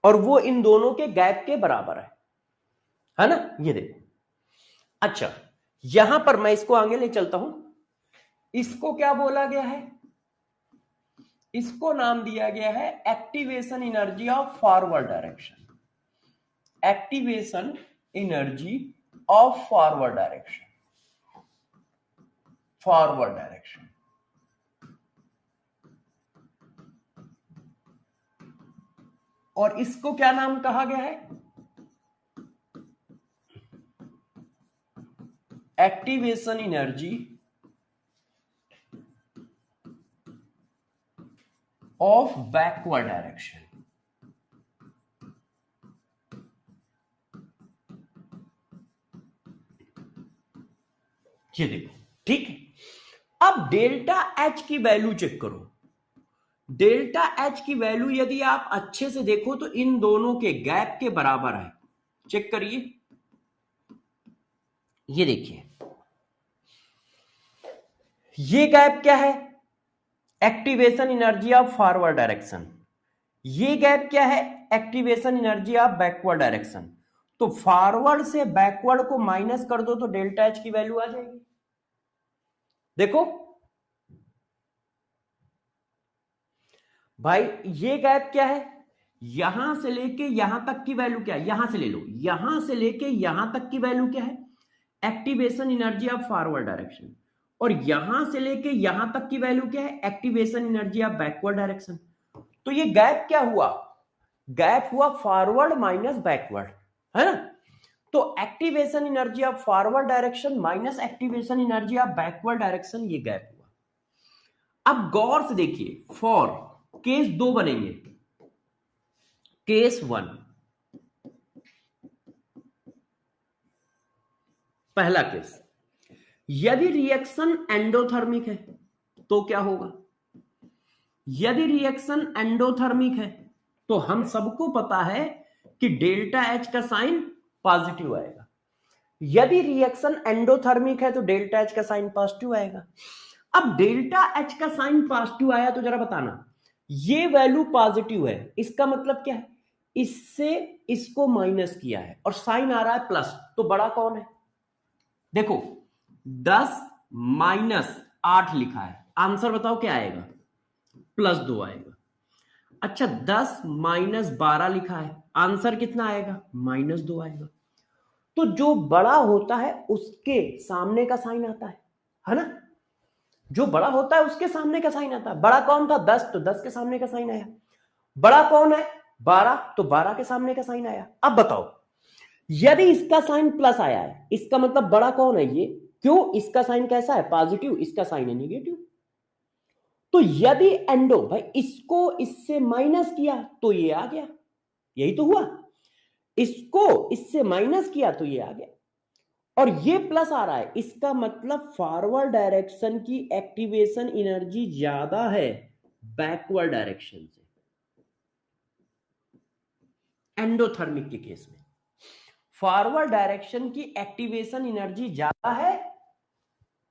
S1: और वो इन दोनों के गैप के बराबर है ना? ये देखो, अच्छा यहां पर मैं इसको आगे ले चलता हूं, इसको क्या बोला गया है? इसको नाम दिया गया है activation energy of forward direction, activation energy of forward direction, forward direction. और इसको क्या नाम कहा गया है? Activation energy of backward direction. ये देखो, ठीक है। अब डेल्टा एच की वैल्यू चेक करो। डेल्टा एच की वैल्यू यदि आप अच्छे से देखो तो इन दोनों के गैप के बराबर है। चेक करिए, ये देखिए, ये गैप क्या है? Activation energy of forward direction. ये गैप क्या है? Activation energy of backward direction. तो फॉरवर्ड से बैकवर्ड को माइनस कर दो तो डेल्टा एच की वैल्यू आ जाएगी। देखो भाई, ये गैप क्या है? यहां से लेके यहां तक की वैल्यू क्या है? यहां से ले लो, यहां से लेके यहां तक की वैल्यू क्या है? Activation energy of forward direction. और यहां से लेके यहां तक की वैल्यू क्या है? Activation energy of backward direction. तो ये गैप क्या हुआ? गैप हुआ फॉरवर्ड माइनस बैकवर्ड, है ना? तो activation energy of forward direction minus activation energy of backward direction, ये गैप हुआ। अब गौर से देखिए, फॉर केस 2 बनेंगे। केस 1, पहला केस, यदि रिएक्शन एंडोथर्मिक है तो क्या होगा? यदि रिएक्शन एंडोथर्मिक है तो हम सबको पता है कि डेल्टा एच का साइन पॉजिटिव आएगा। यदि रिएक्शन एंडोथर्मिक है तो डेल्टा एच का साइन पॉजिटिव आएगा। अब डेल्टा एच का साइन पॉजिटिव आया तो जरा बताना, ये वैल्यू पॉजिटिव है, इसका मतलब क्या है? इससे इसको माइनस किया है और साइन आ रहा है प्लस, तो बड़ा कौन है? देखो 10 माइनस 8 लिखा है, आंसर बताओ क्या आएगा? +2 आएगा। अच्छा, 10 माइनस 12 लिखा है, आंसर कितना आएगा? -2 आएगा। तो जो बड़ा होता है उसके सामने का साइन आता है ना? जो बड़ा होता है उसके सामने का साइन आता है। बड़ा कौन था? 10, तो 10 के सामने का साइन आया। बड़ा कौन है? 12, तो 12 के सामने का साइन आया। अब बताओ, यदि इसका साइन प्लस आया है, इसका मतलब बड़ा कौन है? ये। क्यों? इसका साइन कैसा है? पॉजिटिव, इसका साइन है निगेटिव। तो यदि एंडो भाई इसको इससे माइनस किया तो ये आ गया, यही तो हुआ। इसको इससे माइनस किया तो ये आ गया, और ये प्लस आ रहा है, इसका मतलब फॉरवर्ड डायरेक्शन की एक्टिवेशन एनर्जी ज्यादा है बैकवर्ड डायरेक्शन से, एंडोथर्मिक के केस में फॉरवर्ड डायरेक्शन की एक्टिवेशन एनर्जी ज्यादा है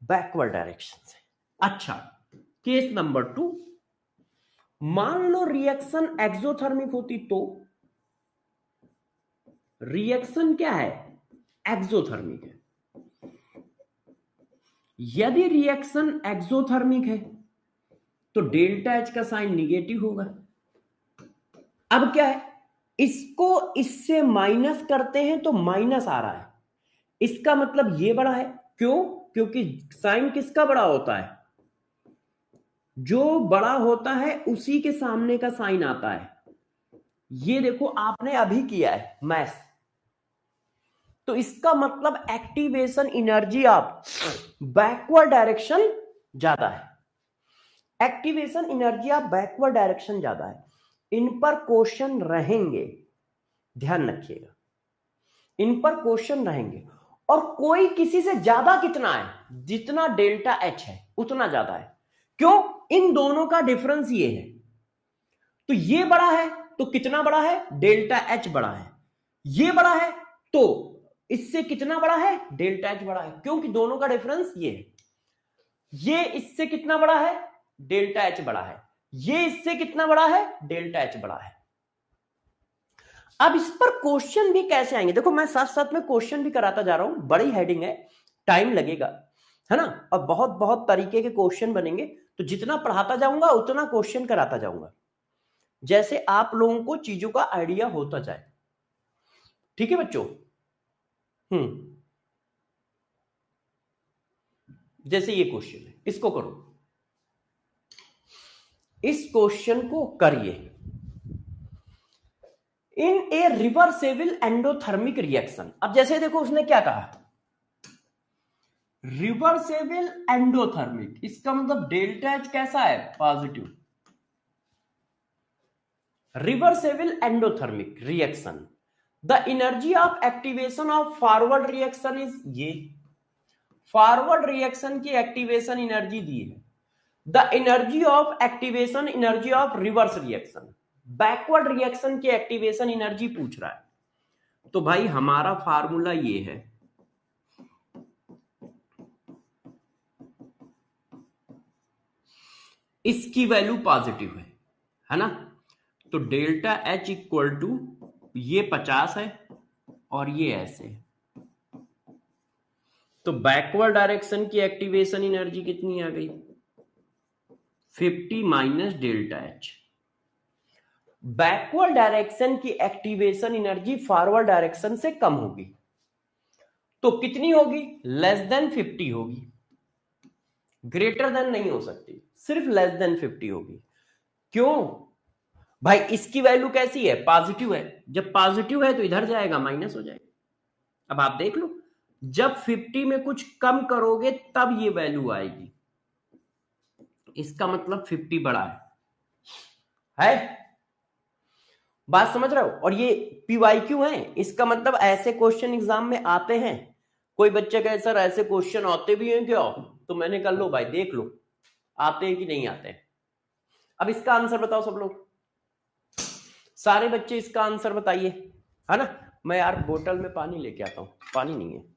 S1: बैकवर्ड डायरेक्शन से। अच्छा, केस नंबर 2, मान लो रिएक्शन एक्सोथर्मिक होती तो। रिएक्शन क्या है? एक्सोथर्मिक है। यदि रिएक्शन एक्सोथर्मिक है तो डेल्टा एच का साइन निगेटिव होगा। अब क्या है, इसको इससे माइनस करते हैं तो माइनस आ रहा है, इसका मतलब ये बड़ा है। क्यों? क्योंकि साइन किसका बड़ा होता है? जो बड़ा होता है उसी के सामने का साइन आता है। ये देखो आपने अभी किया है मैथ, तो इसका मतलब activation energy of backward direction ज्यादा है। Activation energy of backward direction ज्यादा है। इन पर क्वेश्चन रहेंगे, ध्यान रखिएगा, इन पर क्वेश्चन रहेंगे। और कोई किसी से ज्यादा कितना है? जितना डेल्टा एच है उतना ज्यादा है। क्यों? इन दोनों का डिफरेंस ये है, तो ये बड़ा है तो कितना बड़ा है? डेल्टा एच बड़ा है। ये बड़ा है तो इससे कितना बड़ा है? डेल्टा एच बड़ा है, क्योंकि दोनों का डिफरेंस ये है। ये इससे कितना बड़ा है? डेल्टा एच बड़ा है। ये इससे कितना बड़ा है? डेल्टा एच बड़ा है। अब इस पर क्वेश्चन भी कैसे आएंगे? देखो मैं साथ साथ में क्वेश्चन भी कराता जा रहा हूं, बड़ी हेडिंग है, टाइम लगेगा, है ना? और बहुत बहुत तरीके के क्वेश्चन बनेंगे, तो जितना पढ़ाता जाऊंगा उतना क्वेश्चन कराता जाऊंगा, जैसे आप लोगों को चीजों का आइडिया होता जाए। ठीक है बच्चों? जैसे ये क्वेश्चन है, इसको करो, इस क्वेश्चन को करिए। इन ए रिवर्सेबल एंडोथर्मिक रिएक्शन। अब जैसे देखो उसने क्या कहा, रिवर्सेबल एंडोथर्मिक, इसका मतलब डेल्टा एच कैसा है, positive. Reversible endothermic reaction, the energy of activation of forward reaction is, ये फॉरवर्ड रिएक्शन की एक्टिवेशन एनर्जी दी है, the energy of activation energy of reverse reaction, backward reaction की एक्टिवेशन एनर्जी पूछ रहा है। तो भाई हमारा फार्मूला ये है, इसकी वैल्यू पॉजिटिव है ना, तो डेल्टा एच इक्वल टू ये 50 है और ये ऐसे है। तो बैकवर्ड डायरेक्शन की एक्टिवेशन एनर्जी कितनी आ गई, 50 minus delta H. Backward direction की एक्टिवेशन एनर्जी फॉरवर्ड डायरेक्शन से कम होगी, तो कितनी होगी, लेस देन 50 होगी, ग्रेटर देन नहीं हो सकती, सिर्फ लेस देन 50 होगी। क्यों भाई, इसकी वैल्यू कैसी है, पॉजिटिव है, जब पॉजिटिव है तो इधर जाएगा माइनस हो जाएगा। अब आप देख लो, जब 50 में कुछ कम करोगे तब ये वैल्यू आएगी, इसका मतलब 50 बड़ा है? बात समझ रहे हो? और ये पीवाईक्यू है, इसका मतलब ऐसे क्वेश्चन एग्जाम में आते हैं। कोई बच्चे कहे सर ऐसे क्वेश्चन आते भी हैं क्या, तो मैंने कहा लो भाई देख लो आते हैं कि नहीं आते हैं। अब इसका आंसर बताओ सब लोग, सारे बच्चे इसका आंसर बताइए, है ना। मैं यार बोतल में पानी लेके आता हूं, पानी नहीं है।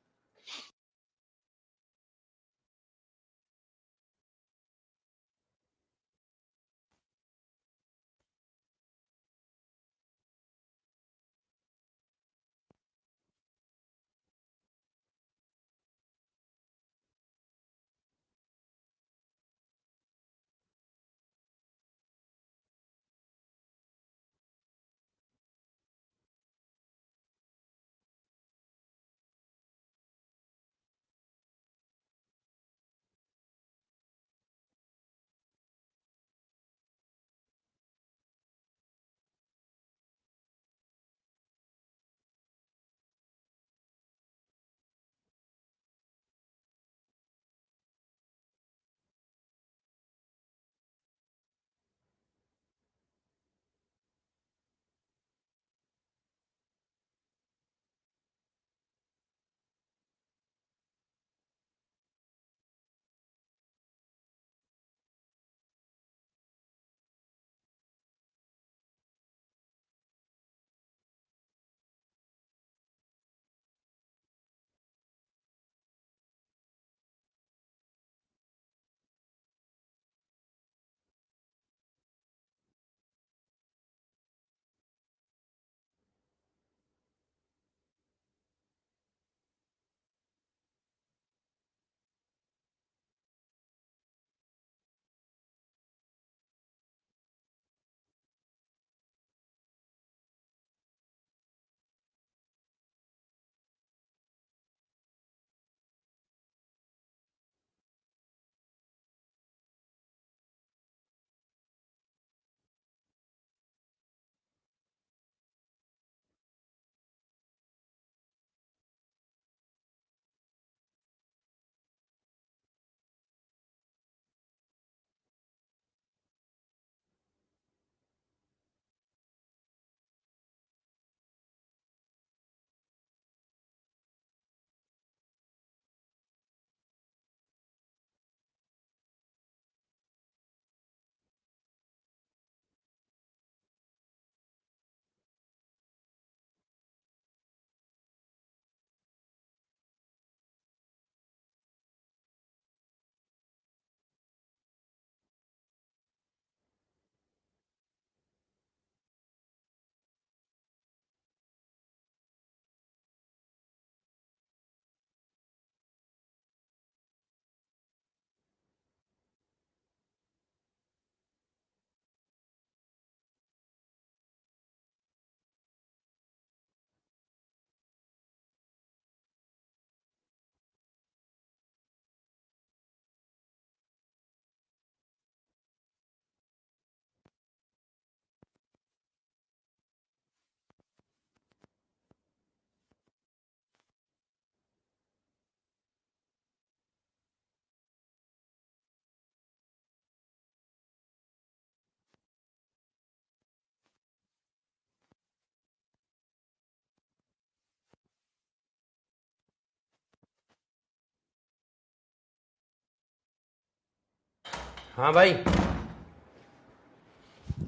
S1: हाँ भाई,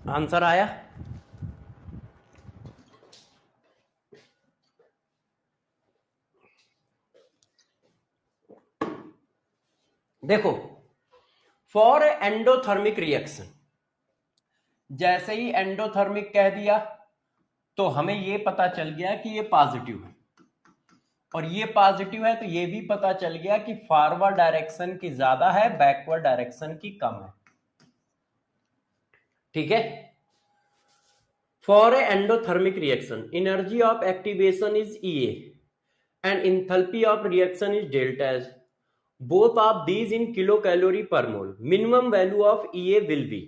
S1: आंसर आया? देखो, फॉर एंडोथर्मिक रिएक्शन, जैसे ही एंडोथर्मिक कह दिया तो हमें ये पता चल गया कि ये पॉजिटिव है, और ये पॉजिटिव है तो ये भी पता चल गया कि फॉरवर्ड डायरेक्शन की ज्यादा है, बैकवर्ड डायरेक्शन की कम है। ठीक है। For a endothermic reaction, energy of activation is EA and enthalpy of reaction is delta S. Both of these in kilocalorie per mole. Minimum value of EA will be.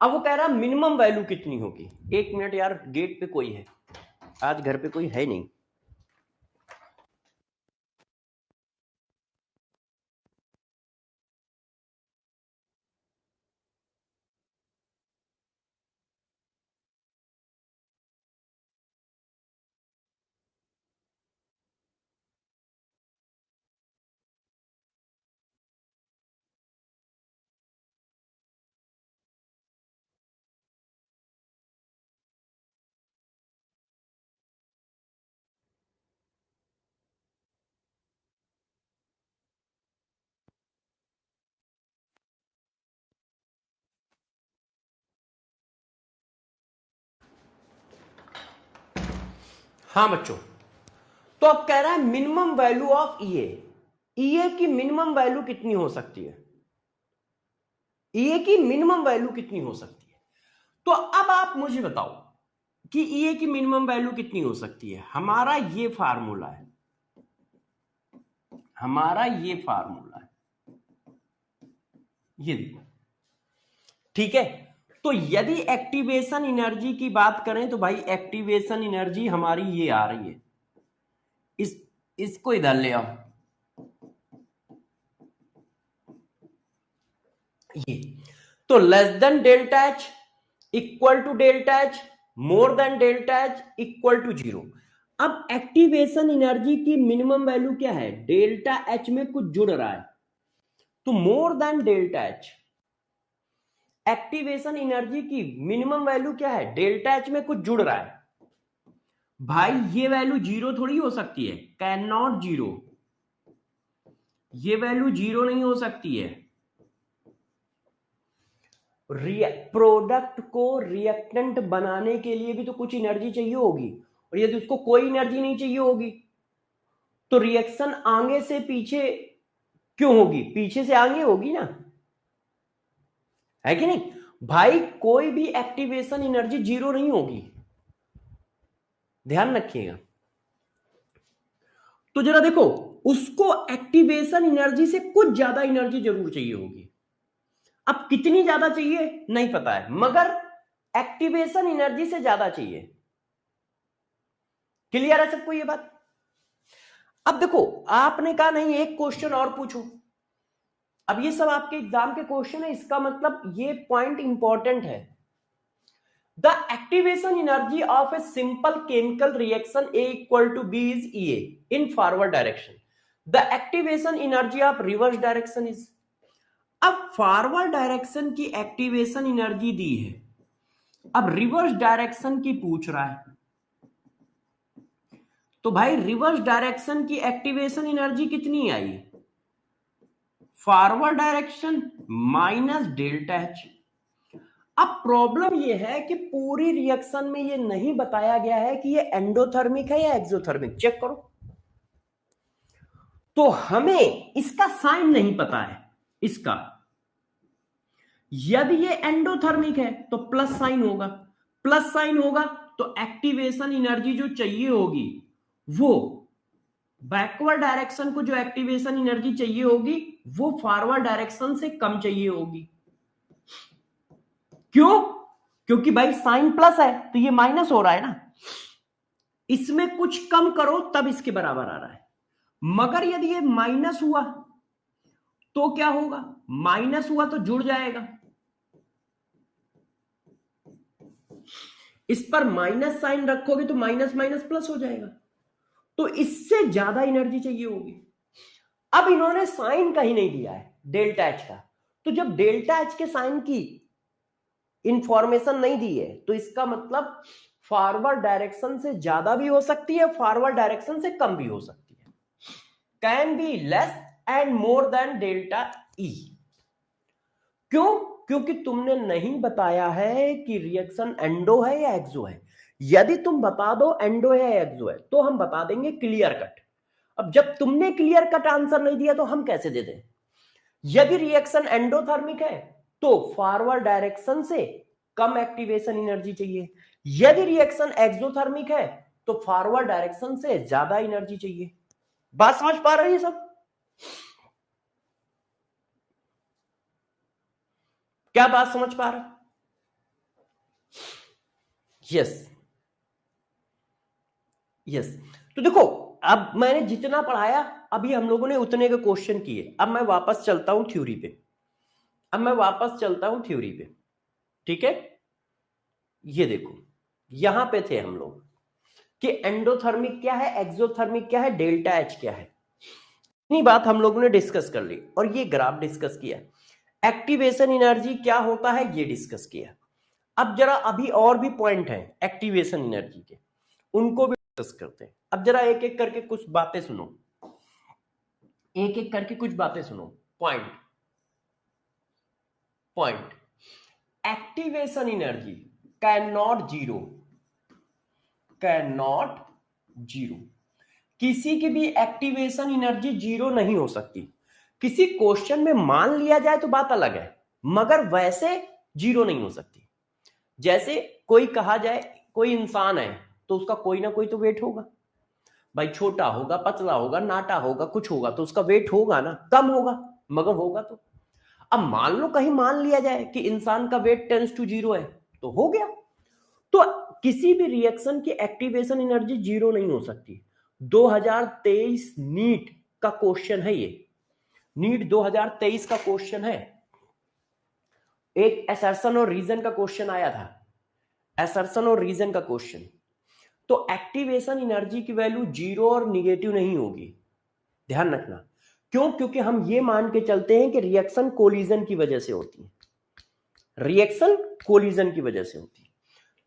S1: अब वो कह रहा मिनिमम वैल्यू कितनी होगी। एक मिनट यार, गेट पे कोई है, आज घर पे कोई है नहीं। हाँ बच्चों, तो अब कह रहा है minimum value of EA। EA की मिनिमम वैल्यू कितनी हो सकती है? EA की मिनिमम वैल्यू कितनी हो सकती है? तो अब आप मुझे बताओ कि EA की मिनिमम वैल्यू कितनी हो सकती है। हमारा ये फार्मूला है, हमारा ये फार्मूला है, ये देखो। ठीक है। तो यदि एक्टिवेशन एनर्जी की बात करें तो भाई एक्टिवेशन एनर्जी हमारी ये आ रही है, इसको इधर ले आओ, ये। तो less than delta H, equal to delta H, more than delta H, equal to 0। अब एक्टिवेशन एनर्जी की मिनिमम वैल्यू क्या है? डेल्टा एच में कुछ जुड़ रहा है, तो मोर than delta H. Activation energy की मिनिमम वैल्यू क्या है? डेल्टा एच में कुछ जुड़ रहा है। भाई ये वैल्यू 0 थोड़ी हो सकती है, कैन नॉट 0, ये वैल्यू 0 नहीं हो सकती है। प्रोडक्ट को रिएक्टेंट बनाने के लिए भी तो कुछ एनर्जी चाहिए होगी, और यदि उसको कोई एनर्जी नहीं चाहिए होगी तो रिएक्शन आगे से पीछे क्यों होगी? पीछे से आगे होगी ना, है कि नहीं भाई? कोई भी एक्टिवेशन एनर्जी 0 नहीं होगी, ध्यान रखिएगा। तो जरा देखो, उसको एक्टिवेशन एनर्जी से कुछ ज्यादा एनर्जी जरूर चाहिए होगी। अब कितनी ज्यादा चाहिए नहीं पता है, मगर एक्टिवेशन एनर्जी से ज्यादा चाहिए। क्लियर है सबको ये बात? अब देखो, आपने कहा नहीं एक क्वेश्चन और पूछो। अब ये सब आपके एग्जाम के क्वेश्चन है, इसका मतलब ये पॉइंट इंपॉर्टेंट है। The activation energy of a simple chemical reaction A equal to B is EA in forward direction. The activation energy of reverse direction is। अब फॉरवर्ड डायरेक्शन की एक्टिवेशन एनर्जी दी है, अब रिवर्स डायरेक्शन की पूछ रहा है, तो भाई रिवर्स डायरेक्शन की एक्टिवेशन एनर्जी कितनी आई? Forward direction minus delta H. अब प्रॉब्लम यह है कि पूरी रिएक्शन में यह नहीं बताया गया है कि यह एंडोथर्मिक है या एक्सोथर्मिक, चेक करो। तो हमें इसका साइन नहीं पता है इसका। यदि ये एंडोथर्मिक है तो प्लस साइन होगा, प्लस साइन होगा तो एक्टिवेशन एनर्जी जो चाहिए होगी वो बैकवर्ड डायरेक्शन को जो एक्टिवेशन एनर्जी चाहिए होगी वो फॉरवर्ड डायरेक्शन से कम चाहिए होगी। क्यों? क्योंकि भाई साइन प्लस है तो ये माइनस हो रहा है ना, इसमें कुछ कम करो तब इसके बराबर आ रहा है। मगर यदि ये माइनस हुआ तो क्या होगा? माइनस हुआ तो जुड़ जाएगा, इस पर माइनस साइन रखोगे तो माइनस माइनस प्लस हो जाएगा, तो इससे ज्यादा एनर्जी चाहिए होगी। अब इन्होंने साइन कहीं नहीं दिया है डेल्टा एच का, तो जब डेल्टा एच के साइन की इंफॉर्मेशन नहीं दी है तो इसका मतलब फॉरवर्ड डायरेक्शन से ज्यादा भी हो सकती है, फॉरवर्ड डायरेक्शन से कम भी हो सकती है। Can be less and more than delta E. क्यों? क्योंकि तुमने नहीं बताया है कि रिएक्शन एंडो है या एक्सो है। यदि तुम बता दो एंडो है या एक्सो है तो हम बता देंगे क्लियर कट। अब जब तुमने क्लियर कट आंसर नहीं दिया तो हम कैसे दे दें? यदि रिएक्शन एंडोथर्मिक है तो फॉरवर्ड डायरेक्शन से कम एक्टिवेशन एनर्जी चाहिए, यदि रिएक्शन एक्सोथर्मिक है तो फॉरवर्ड डायरेक्शन से ज्यादा एनर्जी चाहिए। बात समझ पा रहे हैं सब? क्या बात समझ पा रहे? Yes yes. तो देखो, अब मैंने जितना पढ़ाया अभी हम लोगों ने उतने के क्वेश्चन किए। अब मैं वापस चलता हूं थ्योरी पे। ठीक है, ये देखो यहां पे थे हम लोग कि एंडोथर्मिक क्या है, एक्सोथर्मिक क्या है, डेल्टा एच क्या है। इतनी बात हम लोगों ने डिस्कस कर ली और ये ग्राफ डिस्कस किया। एक्टिवेशन एनर्जी क्या होता है ये डिस्कस किया। अब जरा अभी और भी पॉइंट हैं एक्टिवेशन एनर्जी के, उनको भी डिस्कस करते हैं। अब जरा एक एक करके कुछ बातें सुनो, point point. Activation energy can not zero. किसी की भी एक्टिवेशन एनर्जी जीरो नहीं हो सकती। किसी क्वेश्चन में मान लिया जाए तो बात अलग है, मगर वैसे जीरो नहीं हो सकती। जैसे कोई कहा जाए कोई इंसान है तो उसका कोई ना कोई तो वेट होगा भाई, छोटा होगा, पतला होगा, नाटा होगा, कुछ होगा तो उसका वेट होगा ना, कम होगा मगर होगा तो। अब मान लो कहीं मान लिया जाए कि इंसान का वेट टेंस टू जीरो है तो हो गया। तो किसी भी रिएक्शन की एक्टिवेशन एनर्जी जीरो नहीं हो सकती। 2023 नीट का क्वेश्चन है ये, नीट 2023 का क्वेश्चन है। एक असर्शन और रीजन का क्वेश्चन आया था, असर्शन और रीजन का क्वेश्चन। तो एक्टिवेशन एनर्जी की वैल्यू जीरो और निगेटिव नहीं होगी, ध्यान रखना। क्यों? क्योंकि हम ये मान के चलते हैं कि रिएक्शन कोलिजन की वजह से होती है, रिएक्शन कोलिजन की वजह से होती है।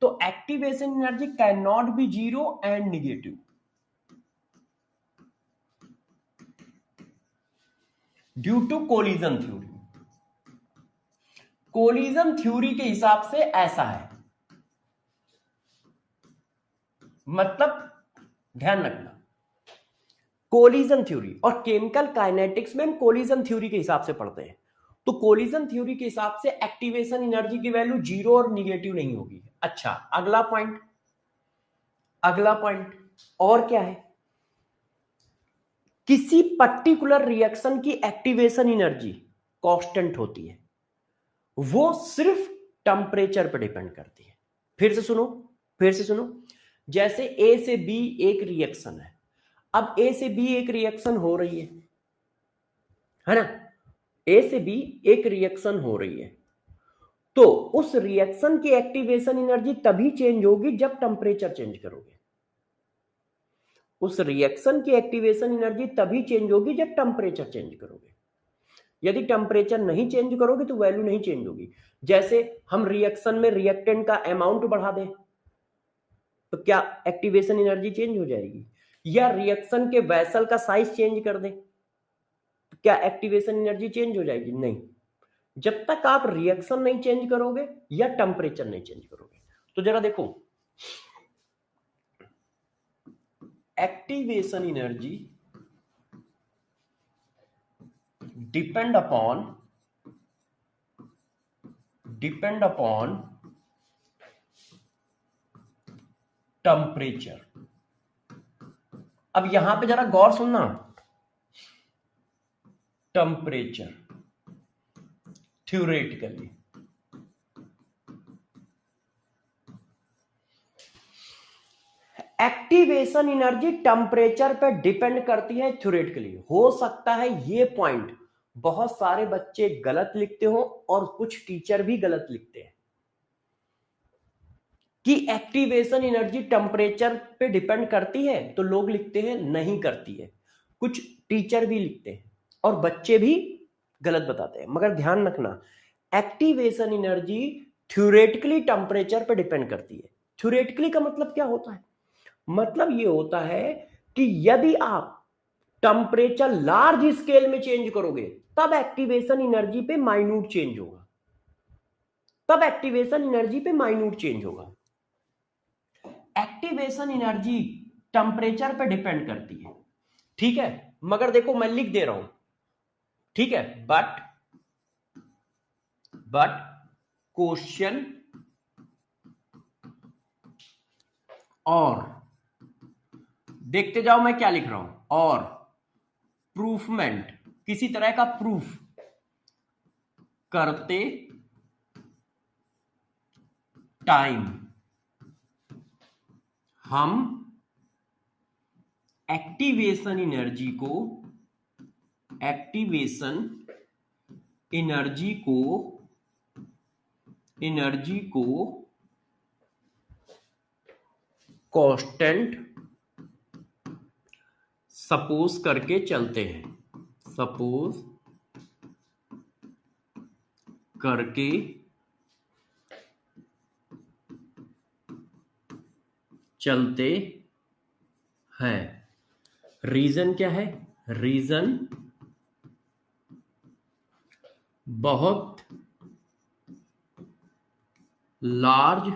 S1: तो activation energy can not be zero and negative due to collision theory. Collision theory के हिसाब से ऐसा है, मतलब ध्यान रखना कोलिजन थ्योरी और केमिकल काइनेटिक्स में हम कोलिजन थ्योरी के हिसाब से पढ़ते हैं। तो कोलिजन थ्योरी के हिसाब से एक्टिवेशन एनर्जी की वैल्यू जीरो और निगेटिव नहीं होगी। अच्छा, अगला पॉइंट और क्या है? किसी पर्टिकुलर रिएक्शन की एक्टिवेशन एनर्जी कांस्टेंट होती है, वो सिर्फ टेम्परेचर पर डिपेंड करती है। फिर से सुनो, जैसे ए से बी एक रिएक्शन है। अब ए से बी एक रिएक्शन हो रही है ना, ए से बी एक रिएक्शन हो रही है, तो उस रिएक्शन की एक्टिवेशन एनर्जी तभी चेंज होगी जब टेम्परेचर चेंज करोगे। उस रिएक्शन की एक्टिवेशन एनर्जी तभी चेंज होगी जब टेम्परेचर चेंज करोगे। यदि टेम्परेचर नहीं चेंज करोगे तो वैल्यू नहीं चेंज होगी। जैसे हम रिएक्शन में रिएक्टेंट का अमाउंट बढ़ा दें तो क्या एक्टिवेशन एनर्जी चेंज हो जाएगी? या रिएक्शन के वेसल का साइज चेंज कर दें तो क्या एक्टिवेशन एनर्जी चेंज हो जाएगी? नहीं, जब तक आप रिएक्शन नहीं चेंज करोगे या टेम्परेचर नहीं चेंज करोगे। तो जरा देखो, activation energy depend upon temperature. अब यहां पे जरा गौर सुनना, temperature theoretically activation energy temperature पे डिपेंड करती है थ्योरेटिकली। हो सकता है ये पॉइंट बहुत सारे बच्चे गलत लिखते हो और कुछ टीचर भी गलत लिखते हैं कि एक्टिवेशन एनर्जी टेम्परेचर पे डिपेंड करती है, तो लोग लिखते हैं नहीं करती है, कुछ टीचर भी लिखते हैं और बच्चे भी गलत बताते हैं। मगर ध्यान रखना, एक्टिवेशन एनर्जी थ्योरेटिकली टेम्परेचर पर डिपेंड करती है। थ्योरेटिकली का मतलब क्या होता है? मतलब ये होता है कि यदि आप टेम्परेचर लार्ज स्केल में चेंज करोगे तब एक्टिवेशन एनर्जी पे माइन्यूट चेंज होगा, तब एक्टिवेशन एनर्जी पे माइन्यूट चेंज होगा। एक्टिवेशन एनर्जी टेम्परेचर पे डिपेंड करती है, ठीक है। मगर देखो मैं लिख दे रहा हूं, ठीक है, बट क्वेश्चन और देखते जाओ मैं क्या लिख रहा हूं, और प्रूफमेंट, किसी तरह का प्रूफ करते टाइम हम एक्टिवेशन एनर्जी को कांस्टेंट सपोज करके चलते हैं, सपोज करके चलते हैं। रीजन क्या है? रीजन बहुत लार्ज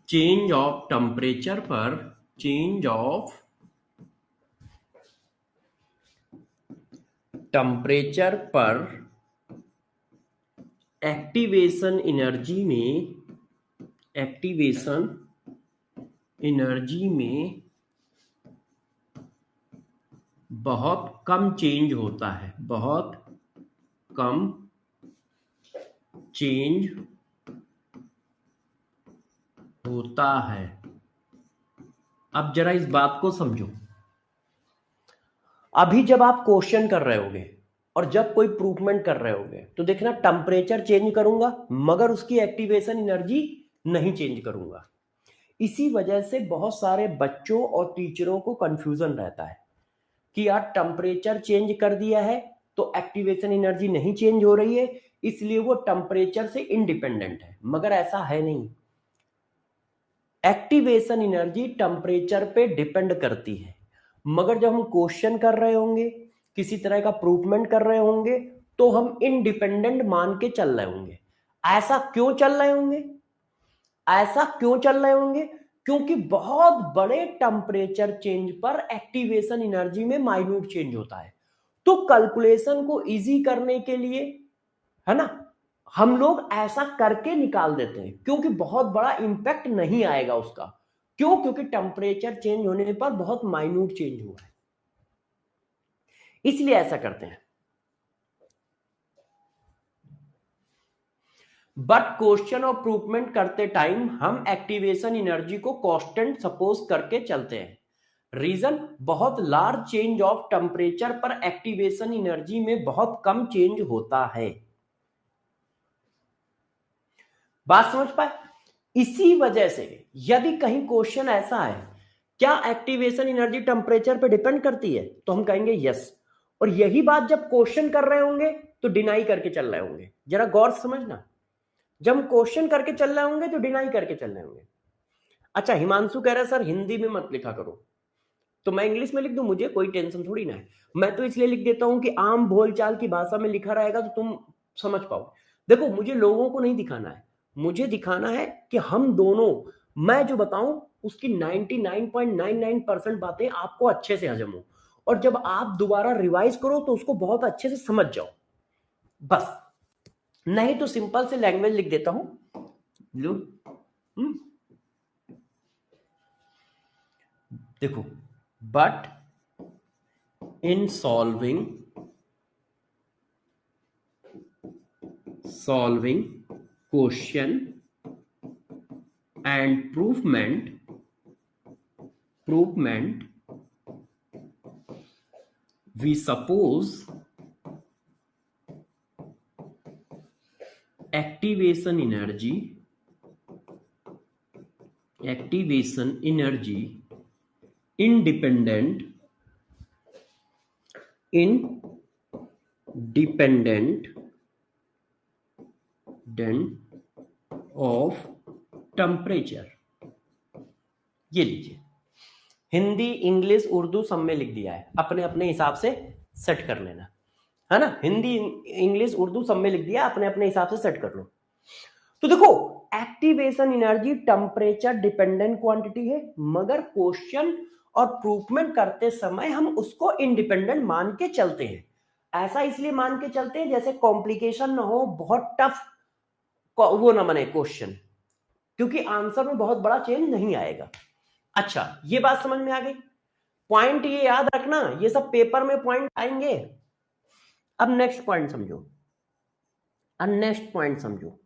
S1: चेंज ऑफ टेम्परेचर पर, चेंज ऑफ टेम्परेचर पर एक्टिवेशन एनर्जी में बहुत कम चेंज होता है, बहुत कम चेंज होता है। अब जरा इस बात को समझो। अभी जब आप क्वेश्चन कर रहे होगे और जब कोई प्रूफमेंट कर रहे होगे तो देखना टेम्परेचर चेंज करूंगा मगर उसकी एक्टिवेशन एनर्जी नहीं चेंज करूंगा। इसी वजह से बहुत सारे बच्चों और टीचरों को कंफ्यूजन रहता है कि यार टेम्परेचर चेंज कर दिया है तो एक्टिवेशन एनर्जी नहीं चेंज हो रही है, इसलिए वो टेम्परेचर से इंडिपेंडेंट है। मगर ऐसा है नहीं, एक्टिवेशन एनर्जी टेम्परेचर पे डिपेंड करती है। मगर जब हम क्वेश्चन कर रहे होंगे, किसी तरह का प्रूफमेंट कर रहे होंगे, तो हम इंडिपेंडेंट मान के चल रहे होंगे। ऐसा क्यों चल रहे होंगे? ऐसा क्यों चल रहे होंगे? क्योंकि बहुत बड़े टेम्परेचर चेंज पर एक्टिवेशन एनर्जी में माइन्यूट चेंज होता है। तो कैलकुलेशन को इजी करने के लिए, है ना, हम लोग ऐसा करके निकाल देते हैं क्योंकि बहुत बड़ा इंपैक्ट नहीं आएगा उसका। क्यों? क्योंकि टेम्परेचर चेंज होने पर बहुत माइन्यूट चेंज हुआ है, इसलिए ऐसा करते हैं। बट क्वेश्चन और प्रूफमेंट करते टाइम हम एक्टिवेशन एनर्जी को कांस्टेंट सपोज करके चलते हैं। रीजन, बहुत लार्ज चेंज ऑफ टेम्परेचर पर एक्टिवेशन एनर्जी में बहुत कम चेंज होता है। बात समझ पाए? इसी वजह से यदि कहीं क्वेश्चन ऐसा है, क्या एक्टिवेशन एनर्जी टेम्परेचर पे डिपेंड करती है, तो हम कहेंगे यस। और यही बात जब क्वेश्चन कर रहे होंगे तो डिनाई करके चल रहे होंगे। जरा गौर से समझना, जब हम क्वेश्चन करके चल रहे होंगे तो डिनाई करके चल रहे होंगे। अच्छा, हिमांशु कह रहा है सर हिंदी में मत लिखा करो, तो मैं इंग्लिश में लिख दूं, मुझे कोई टेंशन थोड़ी ना है। मैं तो इसलिए लिख देता हूं कि आम बोलचाल की भाषा में लिखा रहेगा तो तुम समझ पाओ। देखो, मुझे लोगों को नहीं दिखाना है, मुझे दिखाना है कि हम दोनों, मैं जो बताऊं उसकी 99.99% बातें आपको अच्छे से हजम हो, और जब आप दोबारा रिवाइज करो तो उसको बहुत अच्छे से समझ जाओ, बस। नहीं तो सिंपल से लैंग्वेज लिख देता हूं, लो। देखो, but in solving question and प्रूफमेंट we suppose activation energy independent dependent of temperature. ये लीजिए, हिंदी इंग्लिश उर्दू सब में लिख दिया है, अपने अपने हिसाब से सेट कर लेना, है ना। हिंदी इंग्लिश उर्दू सब में लिख दिया, अपने अपने हिसाब से सेट कर लो। तो देखो, activation energy temperature dependent quantity है, मगर क्वेश्चन और प्रूफमेंट करते समय हम उसको इंडिपेंडेंट मान के चलते हैं। ऐसा इसलिए मान के चलते हैं जैसे कॉम्प्लिकेशन ना हो, बहुत टफ वो ना बने क्वेश्चन, क्योंकि आंसर में बहुत बड़ा चेंज नहीं आएगा। अच्छा, ये बात समझ में आ गई। पॉइंट ये याद रखना, ये सब पेपर में पॉइंट आएंगे। अब नेक्स्ट पॉइंट समझो, अब नेक्स्ट पॉइंट समझो,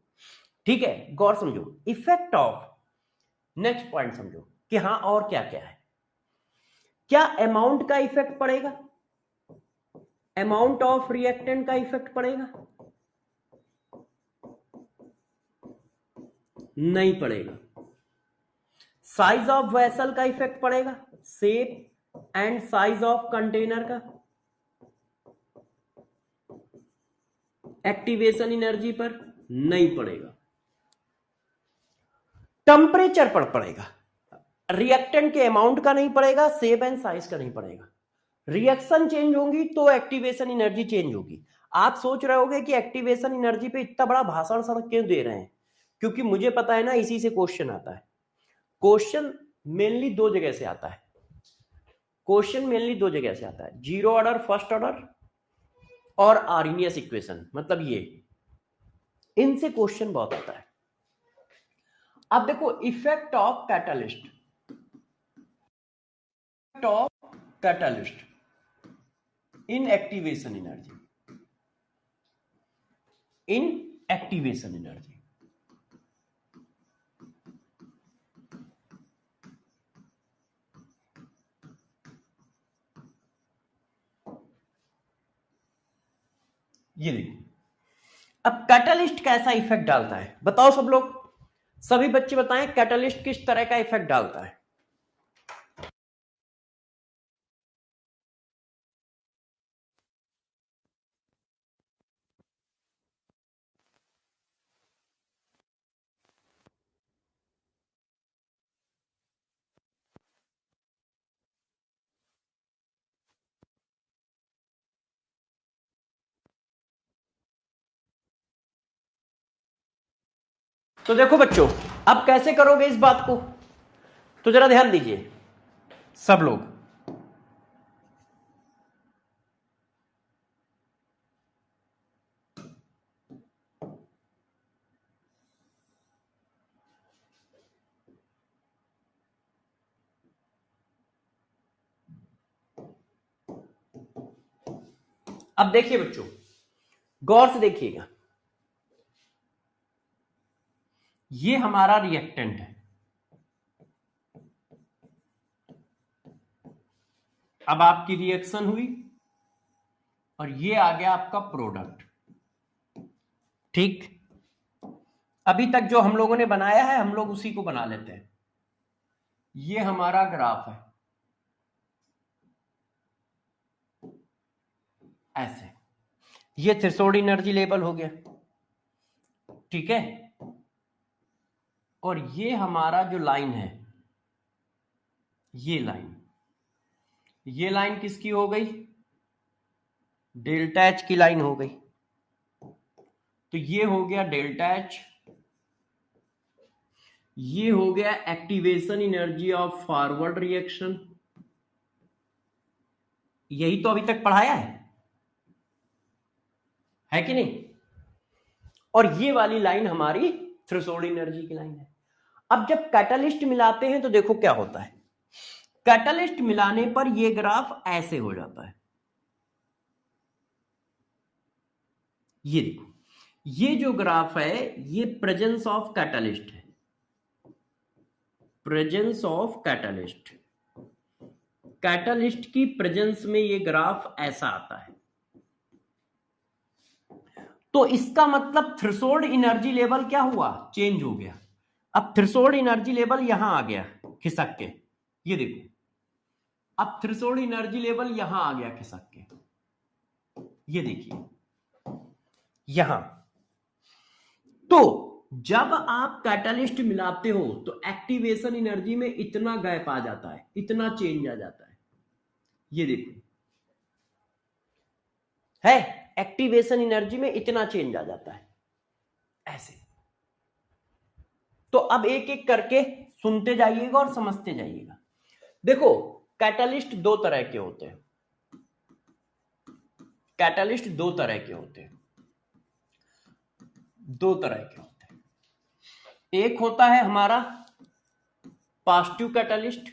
S1: ठीक है, गौर समझो। इफेक्ट ऑफ, नेक्स्ट पॉइंट समझो कि हाँ और क्या क्या है। क्या अमाउंट का इफेक्ट पड़ेगा? अमाउंट ऑफ रिएक्टेंट का इफेक्ट पड़ेगा? नहीं पड़ेगा। साइज ऑफ वेसल का इफेक्ट पड़ेगा? Shape and size of container का एक्टिवेशन एनर्जी पर नहीं पड़ेगा। टेम्परेचर पर पड़ेगा। रिएक्टेंट के अमाउंट का नहीं पड़ेगा, शेप एंड साइज का नहीं पड़ेगा। रिएक्शन चेंज होगी तो एक्टिवेशन एनर्जी चेंज होगी। आप सोच रहे होगे कि एक्टिवेशन एनर्जी पे इतना बड़ा भाषण सर क्यों दे रहे हैं, क्योंकि मुझे पता है ना, इसी से क्वेश्चन आता है। क्वेश्चन मेनली दो जगह से आता है, क्वेश्चन मेनली दो जगह से आता है, जीरो ऑर्डर, फर्स्ट ऑर्डर और आर्नियस इक्वेशन, मतलब ये, इनसे क्वेश्चन बहुत आता है। अब देखो, effect of catalyst, of catalyst in activation energy, in activation energy. ये देखिए, अब कैटलिस्ट कैसा इफेक्ट डालता है, बताओ सब लोग, सभी बच्चे बताएं, कैटलिस्ट किस तरह का इफेक्ट डालता है। तो देखो बच्चों, अब कैसे करोगे इस बात को, तो जरा ध्यान दीजिए सब लोग। अब देखिए बच्चों, गौर से देखिएगा, ये हमारा रिएक्टेंट है। अब आपकी रिएक्शन हुई और ये आ गया आपका प्रोडक्ट, ठीक। अभी तक जो हम लोगों ने बनाया है, हम लोग उसी को बना लेते हैं। ये हमारा ग्राफ है, ऐसे, ये थ्रेशोल्ड एनर्जी लेवल हो गया, ठीक है। और ये हमारा जो लाइन है, ये लाइन, ये लाइन किसकी हो गई? डेल्टा एच की लाइन हो गई। तो ये हो गया डेल्टा एच, ये हो गया activation energy of forward reaction, यही तो अभी तक पढ़ाया है कि नहीं। और ये वाली लाइन हमारी थ्रेशोल्ड एनर्जी की लाइन है। अब जब कैटलिस्ट मिलाते हैं तो देखो क्या होता है, कैटलिस्ट मिलाने पर ये ग्राफ ऐसे हो जाता है। ये देखो, ये जो ग्राफ है ये प्रेजेंस ऑफ कैटलिस्ट है, प्रेजेंस ऑफ कैटलिस्ट, कैटलिस्ट की प्रेजेंस में ये ग्राफ ऐसा आता है। तो इसका मतलब थ्रेशोल्ड एनर्जी लेवल क्या हुआ? चेंज हो गया। अब थ्रेशोल्ड एनर्जी लेवल यहां आ गया खिसक के, ये देखो, अब थ्रेशोल्ड एनर्जी लेवल यहां आ गया खिसक के, ये देखिए, यहां। तो जब आप कैटलिस्ट मिलाते हो तो एक्टिवेशन एनर्जी में इतना गैप आ जाता है, इतना चेंज आ जाता है। ये देखो है, एक्टिवेशन एनर्जी में इतना चेंज आ जाता है ऐसे। तो अब एक एक करके सुनते जाइएगा और समझते जाइएगा। देखो कैटलिस्ट दो तरह के होते हैं, कैटलिस्ट दो तरह के होते हैं, दो तरह के होते हैं। एक होता है हमारा पॉजिटिव कैटलिस्ट,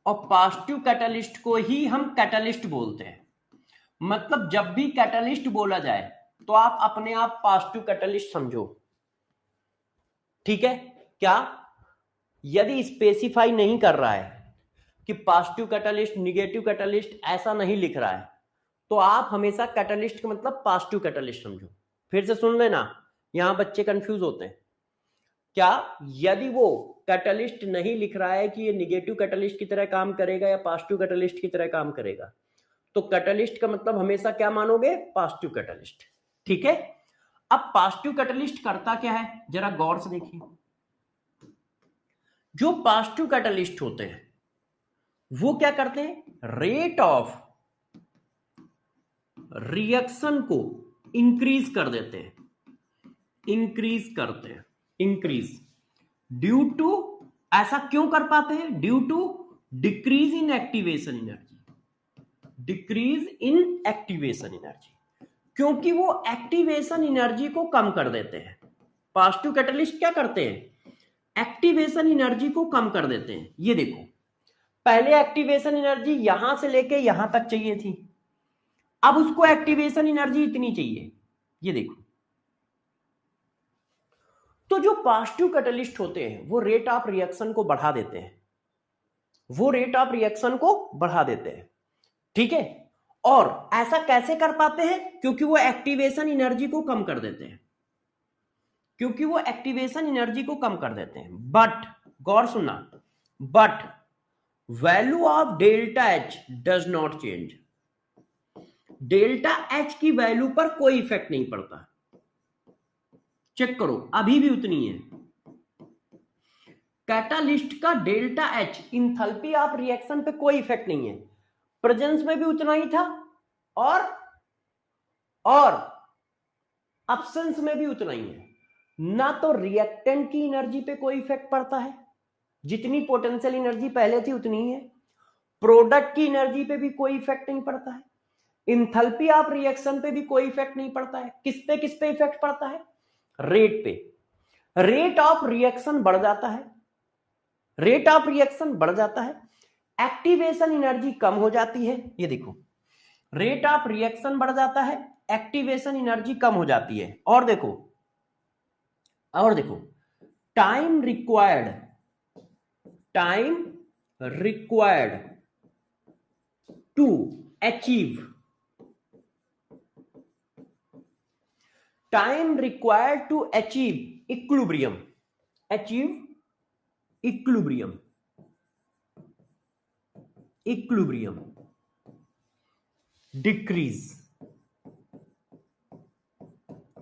S1: और पॉजिटिव कैटलिस्ट को ही हम कैटलिस्ट बोलते हैं। मतलब जब भी कैटलिस्ट बोला जाए तो आप अपने आप पॉजिटिव कैटलिस्ट समझो, ठीक है। क्या यदि स्पेसिफाई नहीं कर रहा है कि पॉजिटिव कैटलिस्ट निगेटिव कैटलिस्ट, ऐसा नहीं लिख रहा है, तो आप हमेशा कैटलिस्ट का मतलब पॉजिटिव कैटलिस्ट समझो। फिर से सुन लेना, यहां बच्चे कंफ्यूज होते हैं। क्या यदि वो कैटलिस्ट नहीं लिख रहा है कि ये निगेटिव कैटलिस्ट की तरह काम करेगा या पॉजिटिव कैटलिस्ट की तरह काम करेगा, तो कैटलिस्ट का मतलब हमेशा क्या मानोगे? पॉजिटिव कैटलिस्ट, ठीक है। अब पॉजिटिव कैटलिस्ट करता क्या है, जरा गौर से देखिए। जो पॉजिटिव कैटलिस्ट होते हैं वो क्या करते हैं, रेट ऑफ रिएक्शन को इंक्रीज कर देते हैं, इंक्रीज करते हैं, इंक्रीज ड्यू टू, ऐसा क्यों कर पाते हैं? Due to decrease in activation energy, decrease in activation energy, क्योंकि वो एक्टिवेशन एनर्जी को कम कर देते हैं। पॉजिटिव कैटलिस्ट क्या करते हैं, एक्टिवेशन एनर्जी को कम कर देते हैं। ये देखो पहले एक्टिवेशन एनर्जी यहां से लेके यहां तक चाहिए थी, अब उसको एक्टिवेशन एनर्जी इतनी चाहिए, ये देखो। तो जो पॉजिटिव कैटलिस्ट होते हैं वो रेट ऑफ रिएक्शन को बढ़ा देते हैं, वो रेट ऑफ रिएक्शन को बढ़ा देते हैं, ठीक है। और ऐसा कैसे कर पाते हैं? क्योंकि वो एक्टिवेशन एनर्जी को कम कर देते हैं, क्योंकि वो एक्टिवेशन एनर्जी को कम कर देते हैं। बट गौर सुनना, but value of delta H does not change, delta H की वैल्यू पर कोई इफेक्ट नहीं पड़ता। चेक करो अभी भी उतनी है। कैटालिस्ट का delta H enthalpy of reaction पे कोई इफेक्ट नहीं है, प्रेजेंस में भी उतना ही था और एब्सेंस में भी उतना ही है। ना तो रिएक्टेंट की एनर्जी पे कोई इफेक्ट पड़ता है, जितनी पोटेंशियल एनर्जी पहले थी उतनी ही है, प्रोडक्ट की एनर्जी पे भी कोई इफेक्ट नहीं पड़ता है, इंथैल्पी ऑफ रिएक्शन पे भी कोई इफेक्ट नहीं पड़ता है। किस पे इफेक्ट पड़ता है? रेट पे। रेट ऑफ रिएक्शन बढ़ जाता है, रेट ऑफ रिएक्शन बढ़ जाता है, एक्टिवेशन एनर्जी कम हो जाती है। ये देखो रेट ऑफ रिएक्शन बढ़ जाता है, एक्टिवेशन एनर्जी कम हो जाती है। और देखो time required to achieve, time required to achieve equilibrium, achieve equilibrium, equilibrium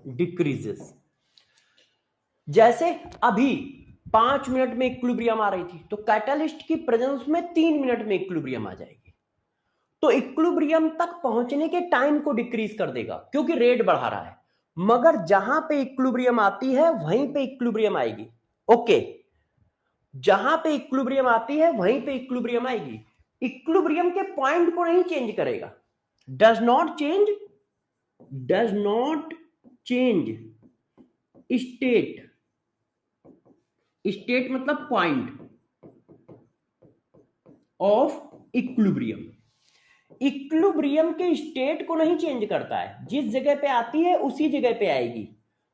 S1: decreases. जैसे अभी 5 मिनट में इक्विलिब्रियम आ रही थी, तो कैटालिस्ट की प्रेजेंस में 3 मिनट में इक्विलिब्रियम आ जाएगी। तो इक्विलिब्रियम तक पहुंचने के टाइम को डिक्रीज कर देगा क्योंकि रेट बढ़ा रहा है। मगर जहां पे इक्विलिब्रियम आती है वहीं पे इक्विलिब्रियम आएगी, ओके। जहां पे इक्विलिब्रियम आती है वहीं पे इक्विलिब्रियम आएगी, इक्विलिब्रियम के पॉइंट को नहीं चेंज करेगा। Does not change state, state मतलब पॉइंट ऑफ इक्विलिब्रियम, इक्विलिब्रियम के स्टेट को नहीं चेंज करता है, जिस जगह पे आती है उसी जगह पे आएगी,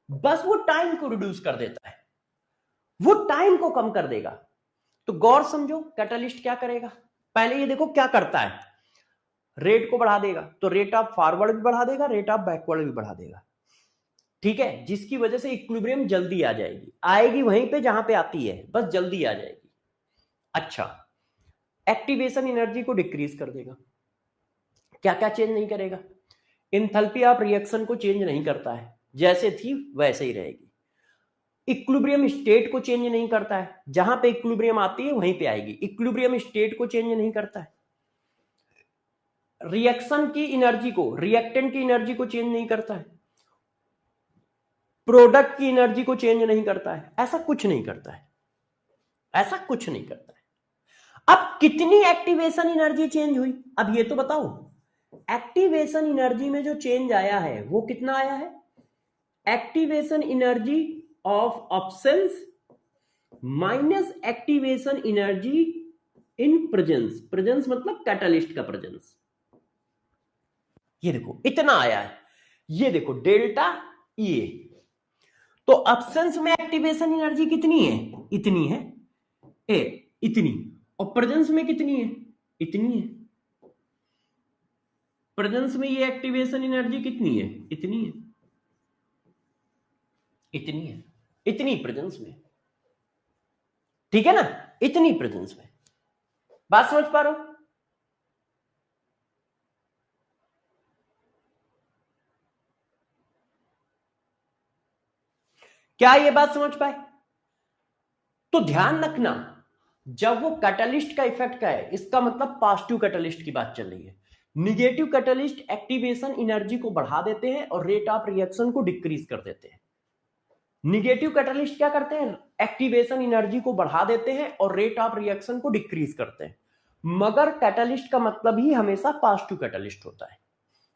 S1: बस वो टाइम को रिड्यूस कर देता है, वो टाइम को कम कर देगा। तो गौर समझो कैटालिस्ट क्या करेगा। पहले ये देखो क्या करता है, रेट को बढ़ा देगा, तो रेट ऑफ फॉरवर्ड भी बढ़ा देगा, रेट ऑफ बैकवर्ड भी बढ़ा देगा, ठीक है। जिसकी वजह से इक्विलिब्रियम जल्दी आ जाएगी, आएगी वहीं पे जहां पे आती है, बस जल्दी आ जाएगी। अच्छा, एक्टिवेशन एनर्जी को डिक्रीज कर देगा। क्या क्या चेंज नहीं करेगा? एंथैल्पी ऑफ रिएक्शन को चेंज नहीं करता है, जैसे थी वैसे ही रहेगी। इक्विलिब्रियम स्टेट को चेंज नहीं करता है, जहां पे इक्विलिब्रियम आती है वहीं पे आएगी। इक्विलिब्रियम स्टेट को चेंज नहीं करता है। रिएक्शन की एनर्जी को, रिएक्टेंट की एनर्जी को चेंज नहीं करता है। प्रोडक्ट की एनर्जी को चेंज नहीं करता है। ऐसा कुछ नहीं करता है, ऐसा कुछ नहीं करता है। अब कितनी एक्टिवेशन एनर्जी चेंज हुई, अब ये तो बताओ। एक्टिवेशन एनर्जी में जो चेंज आया है वो कितना आया है? Activation energy of absence minus activation energy in presence. Presence मतलब कैटलिस्ट का प्रेजेंस। ये देखो इतना आया है, ये देखो डेल्टा ये। तो ऑब्सेंस में एक्टिवेशन एनर्जी कितनी है? इतनी है ए, इतनी। और प्रेजेंस में कितनी है? इतनी है। प्रेजेंस में ये एक्टिवेशन एनर्जी कितनी है? इतनी है, इतनी है, इतनी प्रेजेंस में। ठीक है ना, इतनी प्रेजेंस में। बात समझ पा रहे हो? क्या ये बात समझ पाए? तो ध्यान रखना, जब वो कैटलिस्ट का इफेक्ट का है, इसका मतलब पॉजिटिव कैटलिस्ट की बात चल रही है। निगेटिव कैटलिस्ट एक्टिवेशन एनर्जी को बढ़ा देते हैं और रेट ऑफ रिएक्शन को डिक्रीज कर देते हैं। निगेटिव कैटलिस्ट क्या करते हैं? एक्टिवेशन एनर्जी को बढ़ा देते हैं और रेट ऑफ रिएक्शन को डिक्रीज करते हैं। मगर कैटलिस्ट का मतलब ही हमेशा पॉजिटिव कैटलिस्ट होता है,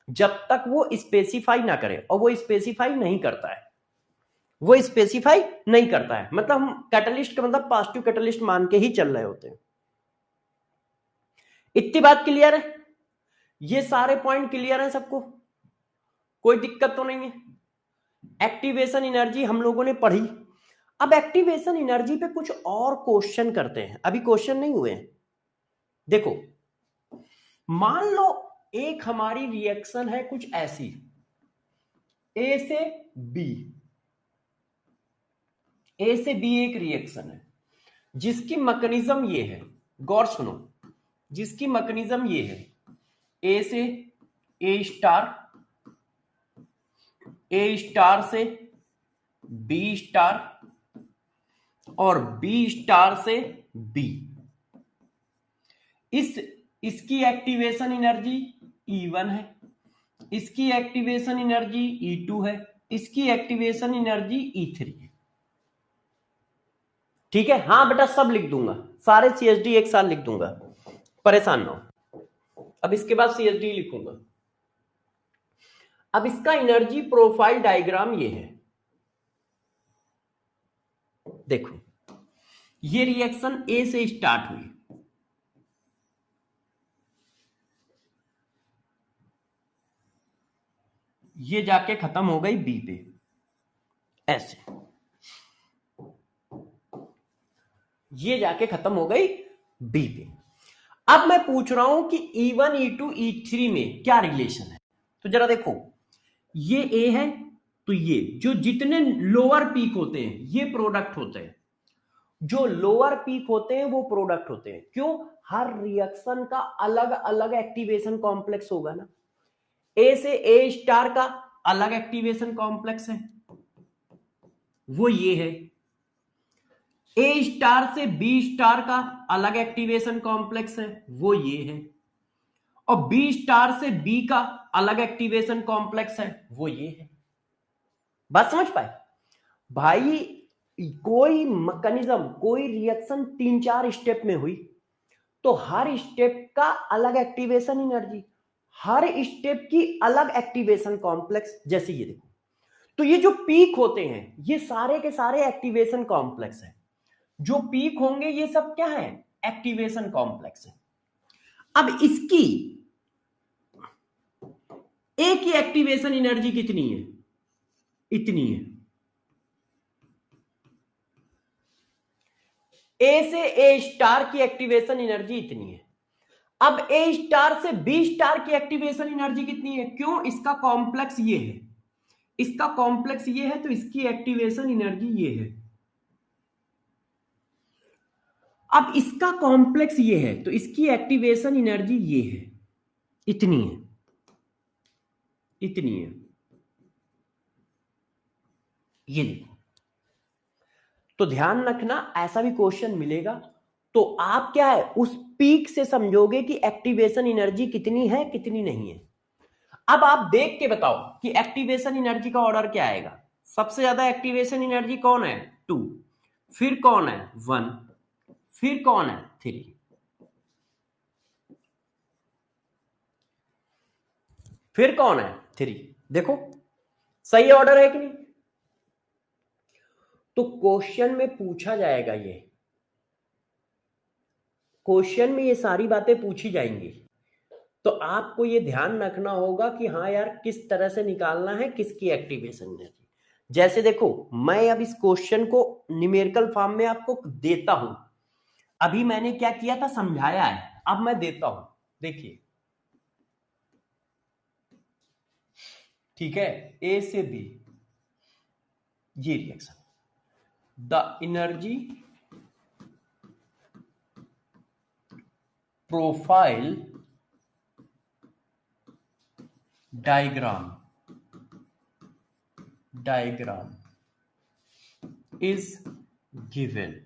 S1: जब तक वो स्पेसिफाई ना करे। और वो स्पेसिफाई नहीं करता है, वो स्पेसिफाई नहीं करता है। मतलब हम कैटलिस्ट का मतलब पॉजिटिव कैटलिस्ट मान के ही चल रहे होते हैं। इतनी बात क्लियर है? ये सारे पॉइंट क्लियर हैं सबको? कोई दिक्कत तो नहीं है? एक्टिवेशन एनर्जी हम लोगों ने पढ़ी। अब एक्टिवेशन एनर्जी पे कुछ और क्वेश्चन करते हैं, अभी क्वेश्चन नहीं हुए हैं। देखो, मान लो एक हमारी रिएक्शन है कुछ ऐसी, ए से बी। ए से बी एक रिएक्शन है जिसकी मैकेनिज्म ये है, गौर सुनो, जिसकी मैकेनिज्म ये है, ए से ए स्टार, ए स्टार से बी स्टार और बी स्टार से बी। इसकी एक्टिवेशन एनर्जी E1 है, इसकी एक्टिवेशन एनर्जी E2 है, इसकी एक्टिवेशन एनर्जी E3 है। ठीक है? हाँ बेटा, सब लिख दूंगा, सारे CSD एक साथ लिख दूंगा, परेशान ना हो। अब इसके बाद CSD लिखूंगा। अब इसका एनर्जी प्रोफाइल डायग्राम ये है। देखो, ये रिएक्शन ए से स्टार्ट हुई, ये जाके खत्म हो गई बी पे, ऐसे ये जाके खत्म हो गई बी पे। अब मैं पूछ रहा हूं कि E1 E2 E3 में क्या रिलेशन है? तो जरा देखो, ये ए है, तो ये जो जितने लोअर पीक होते हैं ये प्रोडक्ट होते हैं, जो लोअर पीक होते हैं वो प्रोडक्ट होते हैं। क्यों? हर रिएक्शन का अलग अलग एक्टिवेशन कॉम्प्लेक्स होगा ना। ए से ए स्टार का अलग एक्टिवेशन कॉम्प्लेक्स है, वो ये है। ए स्टार से बी स्टार का अलग एक्टिवेशन कॉम्प्लेक्स है, वो ये है। और बी स्टार से बी का अलग एक्टिवेशन कॉम्प्लेक्स है, वो ये है। बात समझ पाए भाई? कोई मैकेनिज्म, कोई रिएक्शन 3-4 स्टेप में हुई तो हर स्टेप का अलग एक्टिवेशन एनर्जी, हर स्टेप की अलग एक्टिवेशन कॉम्प्लेक्स। जैसे ये देखो, तो ये जो पीक होते हैं ये सारे के सारे एक्टिवेशन कॉम्प्लेक्स है। जो पीक होंगे ये सब क्या है? एक्टिवेशन कॉम्प्लेक्स है। अब इसकी ए की एक्टिवेशन एनर्जी कितनी है? इतनी है। ए से ए स्टार की एक्टिवेशन एनर्जी इतनी है। अब ए स्टार से बी स्टार की एक्टिवेशन एनर्जी कितनी है? क्यों? इसका कॉम्प्लेक्स ये है, इसका कॉम्प्लेक्स ये है, तो इसकी एक्टिवेशन एनर्जी ये है। अब इसका कॉम्प्लेक्स ये है तो इसकी एक्टिवेशन एनर्जी ये है, इतनी है, इतनी है, ये देखो। तो ध्यान रखना, ऐसा भी क्वेश्चन मिलेगा तो आप क्या है उस पीक से समझोगे कि एक्टिवेशन एनर्जी कितनी है कितनी नहीं है। अब आप देख के बताओ कि एक्टिवेशन एनर्जी का ऑर्डर क्या आएगा। सबसे ज्यादा एक्टिवेशन एनर्जी कौन है, 2, फिर कौन है 1, फिर कौन है 3, फिर कौन है 3। देखो सही ऑर्डर है कि नहीं। तो क्वेश्चन में पूछा जाएगा, ये क्वेश्चन में ये सारी बातें पूछी जाएंगी, तो आपको ये ध्यान रखना होगा कि हाँ यार किस तरह से निकालना है किसकी एक्टिवेशन एनर्जी। जैसे देखो मैं अब इस क्वेश्चन को न्यूमेरिकल फॉर्म में आपको देता हूं, अभी मैंने क्या किया था समझाया है, अब मैं देता हूं, देखिए ठीक है। ए से बी ये reaction, the energy profile diagram is given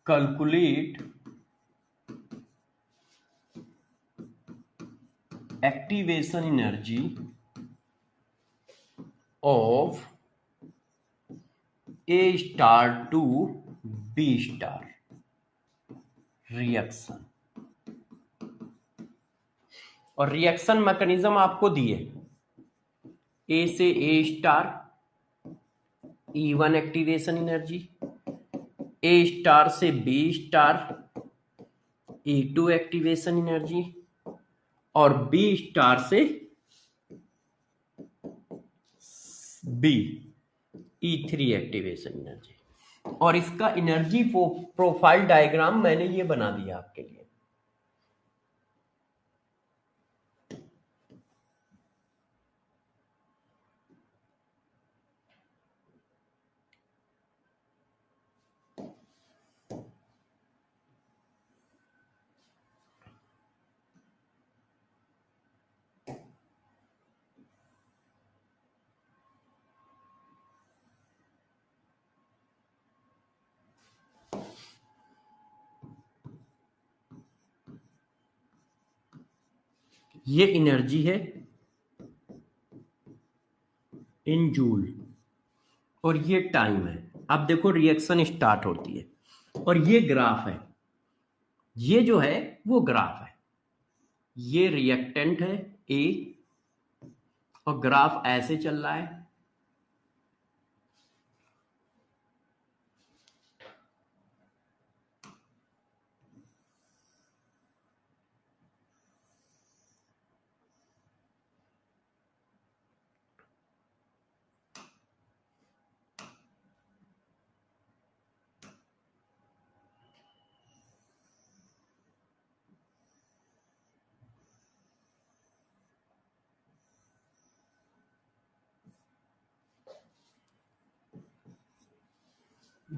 S1: calculate activation energy of A star to B star reaction, और रिएक्शन मैकेनिज्म आपको दिए, ए से A star E1 activation energy, A star से B star E2 activation energy, और बी स्टार से बी E3 एक्टिवेशन एनर्जी। और इसका एनर्जी प्रोफाइल डायग्राम मैंने ये बना दिया आपके लिए। ये एनर्जी है इन जूल और ये टाइम है। अब देखो रिएक्शन स्टार्ट होती है और ये ग्राफ है, ये जो है वो ग्राफ है, ये रिएक्टेंट है ए और ग्राफ ऐसे चल रहा है।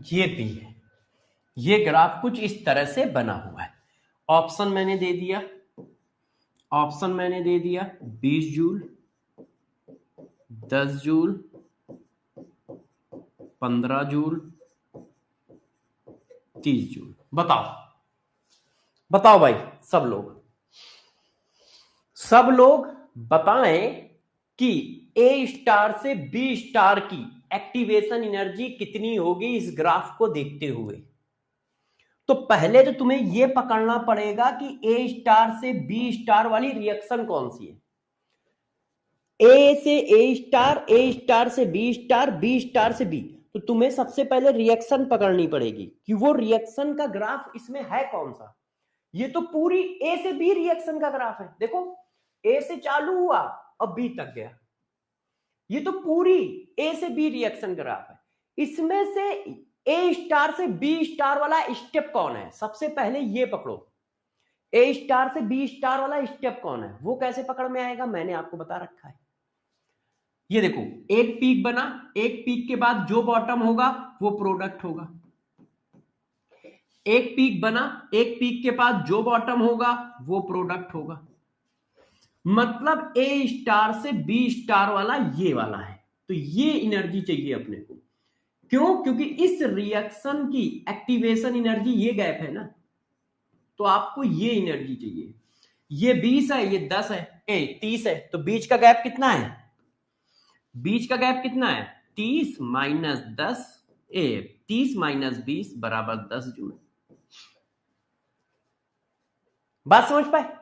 S1: ये भी है, ये ग्राफ कुछ इस तरह से बना हुआ है। ऑप्शन मैंने दे दिया, 20 जूल, 10 जूल, 15 जूल, 30 जूल। बताओ भाई, सब लोग बताएं कि ए स्टार से बी स्टार की एक्टिवेशन एनर्जी कितनी होगी इस ग्राफ को देखते हुए। तो पहले तो तुम्हें यह पकड़ना पड़ेगा कि ए स्टार से बी स्टार वाली रिएक्शन कौन सी है। ए से ए स्टार से बी स्टार से बी, तो तुम्हें सबसे पहले रिएक्शन पकड़नी पड़ेगी कि वो रिएक्शन का ग्राफ इसमें है कौन सा। ये तो पूरी ए से बी रिएक्शन का ग्राफ है, देखो ए से चालू हुआ और बी तक गया, ये तो पूरी ए से बी रिएक्शन ग्राफ है। इसमें से ए स्टार से बी स्टार वाला स्टेप कौन है, सबसे पहले ये पकड़ो। ए स्टार से बी स्टार वाला स्टेप कौन है, वो कैसे पकड़ में आएगा, मैंने आपको बता रखा है। ये देखो एक पीक बना, एक पीक के बाद जो बॉटम होगा वो प्रोडक्ट होगा। एक पीक बना, एक पीक के पास जो बॉटम होगा वो प्रोडक्ट होगा, मतलब ए स्टार से बी स्टार वाला ये वाला है, तो ये एनर्जी चाहिए अपने को। क्यों? क्योंकि इस रिएक्शन की एक्टिवेशन एनर्जी ये गैप है ना, तो आपको ये एनर्जी चाहिए। ये 20 है, ये 10 है, 30 है, तो बीच का गैप कितना है? बीच का गैप कितना है? 30 माइनस 10, 30 माइनस 20 बराबर 10 जूल। बात समझ पाए?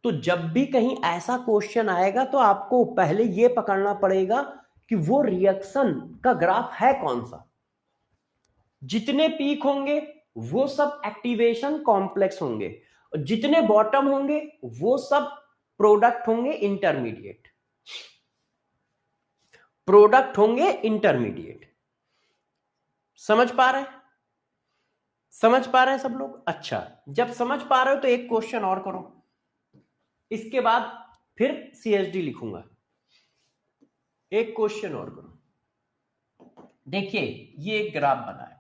S1: तो जब भी कहीं ऐसा क्वेश्चन आएगा तो आपको पहले यह पकड़ना पड़ेगा कि वो रिएक्शन का ग्राफ है कौन सा। जितने पीक होंगे वो सब एक्टिवेशन कॉम्प्लेक्स होंगे, और जितने बॉटम होंगे वो सब प्रोडक्ट होंगे इंटरमीडिएट, प्रोडक्ट होंगे इंटरमीडिएट। समझ पा रहे हैं? समझ पा रहे हैं सब लोग? अच्छा, जब समझ पा रहे हो तो एक क्वेश्चन और करो, इसके बाद फिर CHD लिखूंगा। एक क्वेश्चन और करो। देखिए ये एक ग्राफ बना है,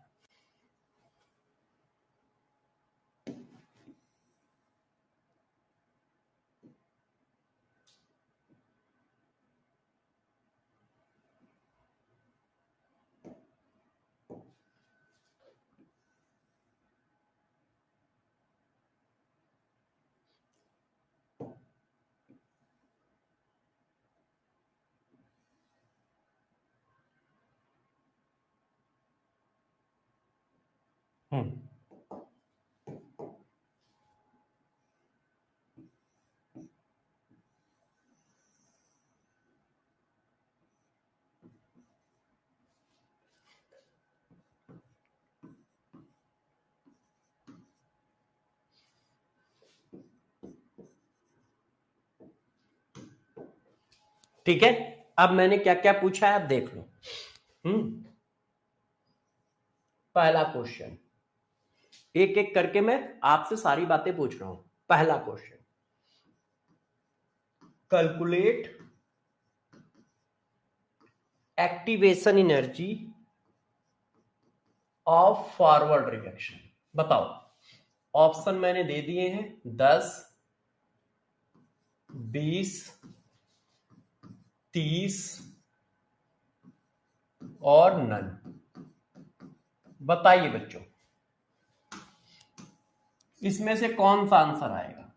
S1: ठीक है। अब मैंने क्या क्या पूछा है आप देख लो। पहला क्वेश्चन, एक एक करके मैं आपसे सारी बातें पूछ रहा हूं। पहला question, calculate activation energy of forward reaction. बताओ, ऑप्शन मैंने दे दिए हैं 10, 20, 30 और नन। बताइए बच्चों, इसमें से कौन सा आंसर आएगा?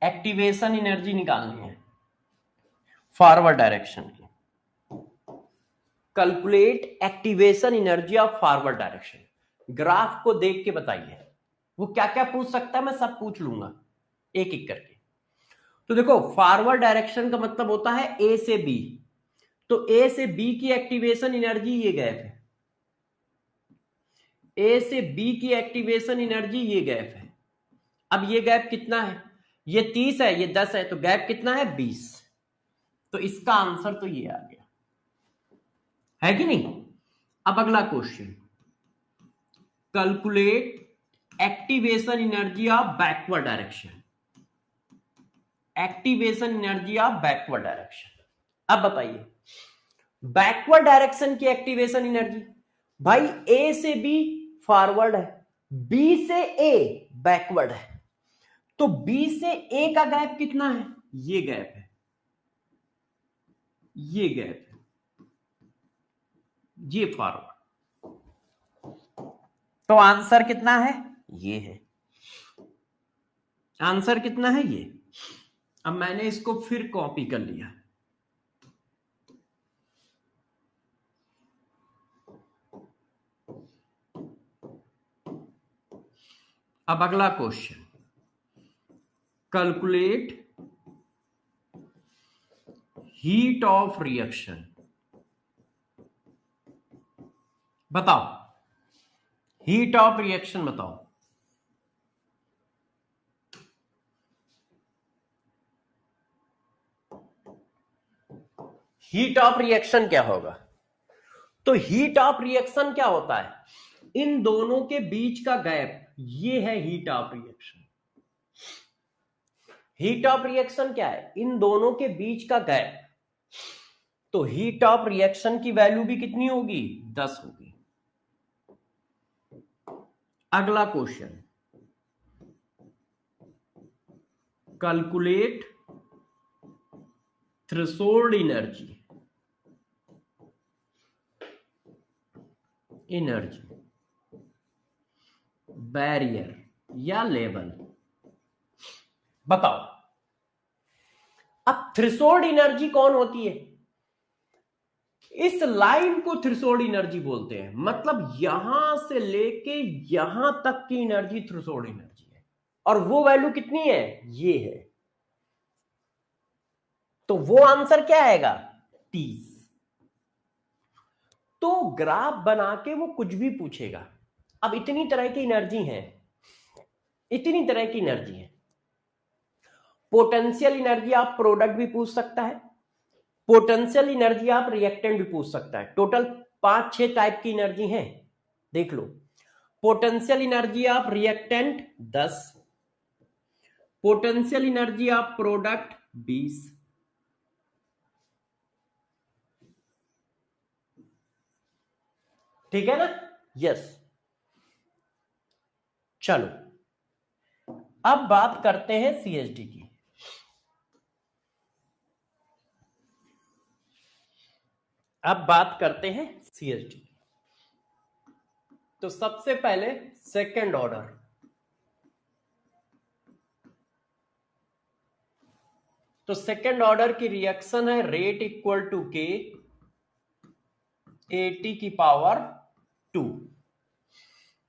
S1: एक्टिवेशन एनर्जी निकालनी है फॉरवर्ड डायरेक्शन की। Calculate activation energy of forward direction. Graph को देख के बताइए, वो क्या क्या पूछ सकता है मैं सब पूछ लूंगा एक एक करके। तो देखो, फॉरवर्ड डायरेक्शन का मतलब होता है ए से बी, तो ए से बी की एक्टिवेशन एनर्जी ये गैप है, ए से बी की एक्टिवेशन एनर्जी ये गैप है। अब ये गैप कितना है? ये 30 है, ये 10 है, तो गैप कितना है? 20। तो इसका आंसर तो ये आ गया, है कि नहीं? अब अगला question, calculate activation energy of backward direction. Activation energy of backward direction. अब बताइए, बैकवर्ड डायरेक्शन की एक्टिवेशन एनर्जी, भाई ए से बी फॉरवर्ड है, बी से ए बैकवर्ड है, तो बी से ए का गैप कितना है? ये गैप है, ये गैप है, ये फॉरवर्ड। तो आंसर कितना है? ये है आंसर। कितना है? ये। अब मैंने इसको फिर कॉपी कर लिया। अब अगला question, calculate heat of reaction. बताओ, हीट ऑफ रिएक्शन बताओ। हीट ऑफ रिएक्शन क्या होगा? तो हीट ऑफ रिएक्शन क्या होता है? इन दोनों के बीच का गैप, ये है heat of reaction. Heat of reaction क्या है? इन दोनों के बीच का गैप। तो हीट ऑफ रिएक्शन की वैल्यू भी कितनी होगी? 10 होगी। अगला question, calculate threshold energy barrier या लेवल। बताओ अब थ्रेशोल्ड एनर्जी कौन होती है? इस लाइन को थ्रेशोल्ड एनर्जी बोलते हैं, मतलब यहां से लेके यहां तक की एनर्जी थ्रेशोल्ड एनर्जी है। और वो वैल्यू कितनी है? ये है। तो वो आंसर क्या आएगा? 30। तो ग्राफ बना के वो कुछ भी पूछेगा। अब इतनी तरह की एनर्जी है, इतनी तरह की एनर्जी है। पोटेंशियल एनर्जी आप प्रोडक्ट भी पूछ सकता है, पोटेंशियल एनर्जी आप रिएक्टेंट भी पूछ सकता है। टोटल 5-6 टाइप की एनर्जी है, देख लो। पोटेंशियल एनर्जी आप रिएक्टेंट 10, पोटेंशियल एनर्जी आप प्रोडक्ट 20, ठीक है ना? यस। चलो अब बात करते हैं सीएचडी की। अब बात करते हैं सीएचडी। तो सबसे पहले सेकंड ऑर्डर, तो सेकंड ऑर्डर की रिएक्शन है rate equal to K AT की पावर 2।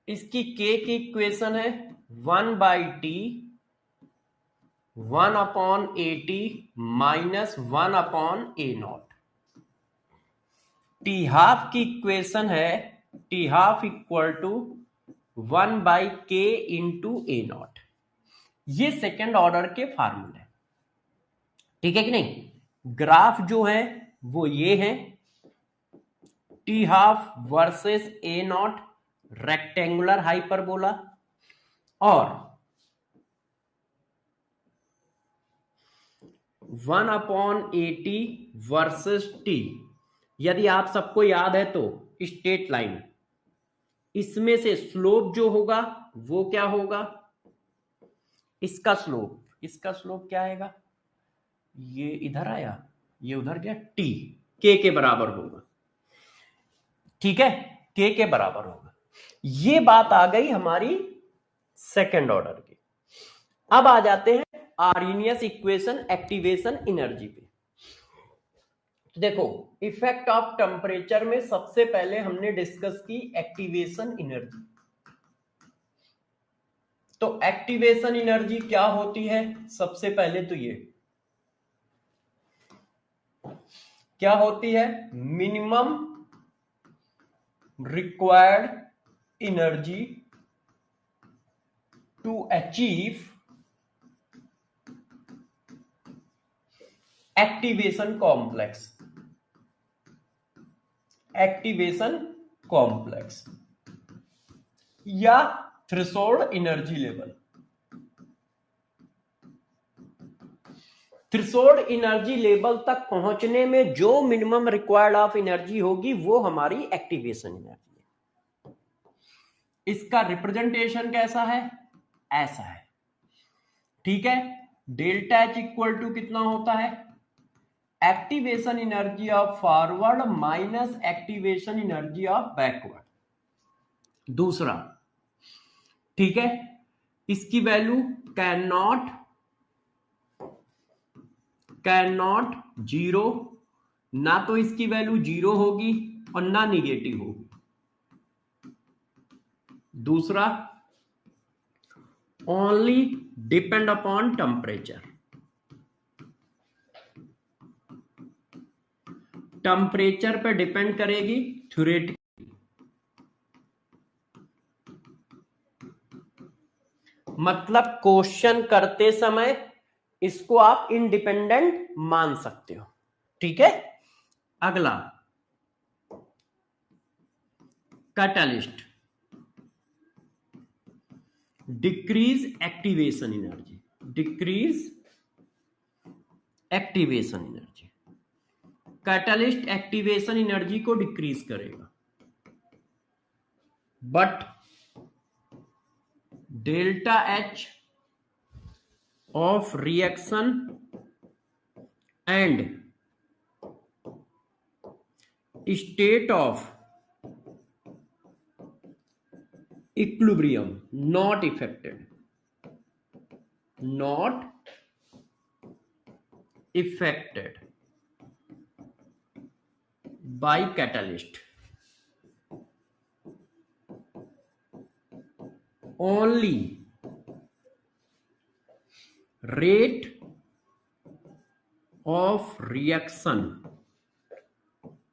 S1: इसकी के की इक्वेशन है 1/T 1/AT minus 1/A0। T half की इक्वेशन है T half equal to 1/K into A0। ये सेकेंड ऑर्डर के फार्मूले, ठीक है कि नहीं? ग्राफ जो है वो ये है, T half versus A0 rectangular hyperbola, और 1/AT वर्सेस टी। यदि आप सबको याद है तो स्ट्रेट लाइन, इसमें से स्लोप जो होगा वो क्या होगा? इसका स्लोप क्या आएगा? ये इधर आया, ये उधर गया, टी के बराबर होगा, ठीक है? के बराबर होगा। ये बात आ गई हमारी सेकेंड ऑर्डर की। अब आ जाते हैं आर्रहीनियस इक्वेशन एक्टिवेशन एनर्जी पे। देखो इफेक्ट ऑफ टेम्परेचर में सबसे पहले हमने डिस्कस की एक्टिवेशन एनर्जी। तो एक्टिवेशन एनर्जी क्या होती है? सबसे पहले तो ये क्या होती है? Minimum required energy to achieve activation complex या threshold energy level. Threshold energy level तक पहुंचने में जो मिनिमम रिक्वायर्ड ऑफ एनर्जी होगी वो हमारी एक्टिवेशन एनर्जी है। इसका रिप्रेजेंटेशन कैसा है? ऐसा है, ठीक है? डेल्टा एच इक्वल टू कितना होता है? Activation energy of forward minus activation energy of backward. दूसरा, ठीक है, इसकी वैल्यू कैन नॉट जीरो, ना तो इसकी वैल्यू जीरो होगी और ना निगेटिव होगी। दूसरा, only depend upon temperature. Temperature पे डिपेंड करेगी थ्योरेटिकली, मतलब क्वेश्चन करते समय इसको आप इंडिपेंडेंट मान सकते हो, ठीक है? अगला, catalyst decrease activation energy. Catalyst activation energy को डिक्रीज करेगा, but delta H of reaction and state of equilibrium not affected by catalyst, only rate of reaction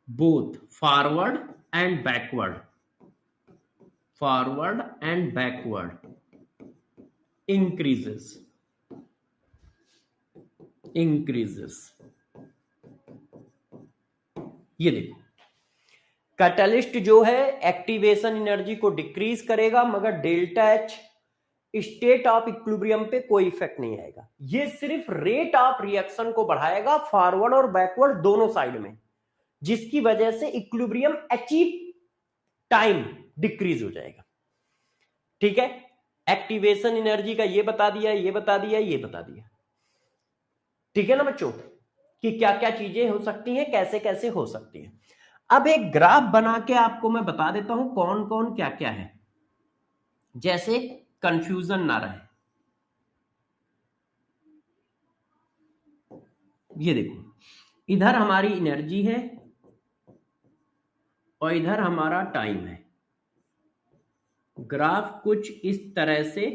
S1: both forward and backward increases ये देखो, कैटलिस्ट जो है एक्टिवेशन एनर्जी को डिक्रीज करेगा, मगर delta H state of equilibrium पे कोई इफेक्ट नहीं आएगा। ये सिर्फ रेट ऑफ रिएक्शन को बढ़ाएगा फॉरवर्ड और बैकवर्ड दोनों साइड में, जिसकी वजह से इक्विलिब्रियम अचीव टाइम डिक्रीज हो जाएगा। ठीक है, एक्टिवेशन एनर्जी का ये बता दिया, ये बता दिया, ये बता दिया। ठीक है ना बच्चों, कि क्या क्या चीजें हो सकती हैं, कैसे कैसे हो सकती हैं। अब एक ग्राफ बना के आपको मैं बता देता हूं कौन कौन क्या क्या है, जैसे कंफ्यूजन ना रहे। ये देखो, इधर हमारी एनर्जी है और इधर हमारा टाइम है। ग्राफ कुछ इस तरह से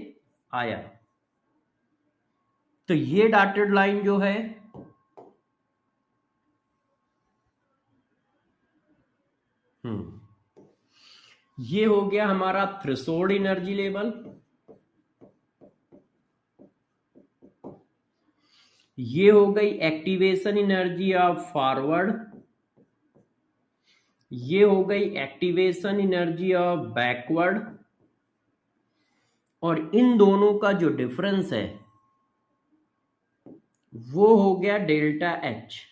S1: आया, तो ये डॉटेड लाइन जो है ये हो गया हमारा थ्रेशोल्ड एनर्जी लेवल, ये हो गई एक्टिवेशन एनर्जी ऑफ फॉरवर्ड, ये हो गई एक्टिवेशन एनर्जी ऑफ बैकवर्ड, और इन दोनों का जो डिफरेंस है वो हो गया डेल्टा एच।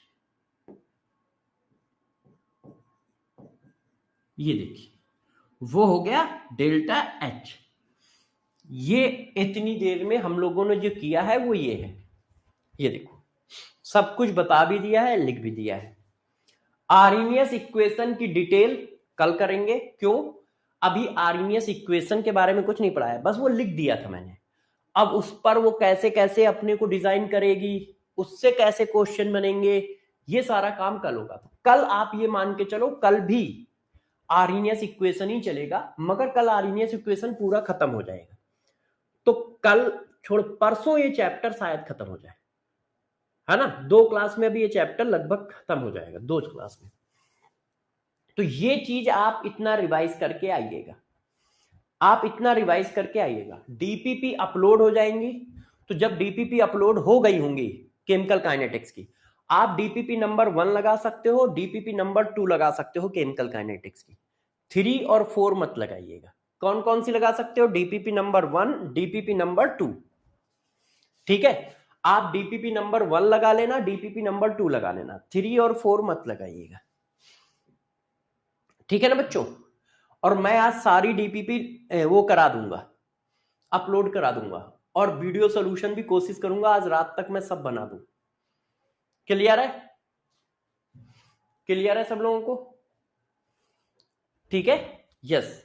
S1: ये देखिए, वो हो गया डेल्टा एच। ये इतनी देर में हम लोगों ने जो किया है वो ये है। ये देखो, सब कुछ बता भी दिया है, लिख भी दिया है। आर्हेनियस इक्वेशन की डिटेल कल करेंगे। क्यों? अभी आर्हेनियस इक्वेशन के बारे में कुछ नहीं पढ़ा है, बस वो लिख दिया था मैंने। अब उस पर वो कैसे कैसे अपने को डिजाइन करेगी, उससे कैसे क्वेश्चन बनेंगे, ये सारा काम कल होगा। कल आप ये मान के चलो, कल भी आर्हेनियस इक्वेशन ही चलेगा, मगर कल आर्हेनियस इक्वेशन पूरा खत्म हो जाएगा। तो कल छोड़, परसों ये चैप्टर शायद खत्म हो जाए, है ना। 2 क्लास में भी ये चैप्टर लगभग खत्म हो जाएगा, 2 क्लास में। तो ये चीज आप इतना रिवाइज करके आइएगा, आप इतना रिवाइज करके आइएगा। डीपीपी अपलोड हो जाएंगी, तो जब डीपीपी अपलोड हो गई होंगी केमिकल काइनेटिक्स की, आप डीपीपी नंबर 1 लगा सकते हो, डीपीपी नंबर 2 लगा सकते हो केमिकल काइनेटिक्स की। 3 और 4 मत लगाइएगा। कौन कौन सी लगा सकते हो? DPP number 1, DPP number 2। ठीक है, आप डीपीपी नंबर 1 लगा लेना, डीपीपी नंबर 2 लगा लेना, 3 और 4 मत लगाइएगा। ठीक है ना बच्चों। और मैं आज सारी डीपीपी वो करा दूंगा, अपलोड करा दूंगा, और वीडियो सॉल्यूशन भी कोशिश करूंगा आज रात तक मैं सब बना दूं। क्लियर है? क्लियर है सब लोगों को? ठीक है, यस।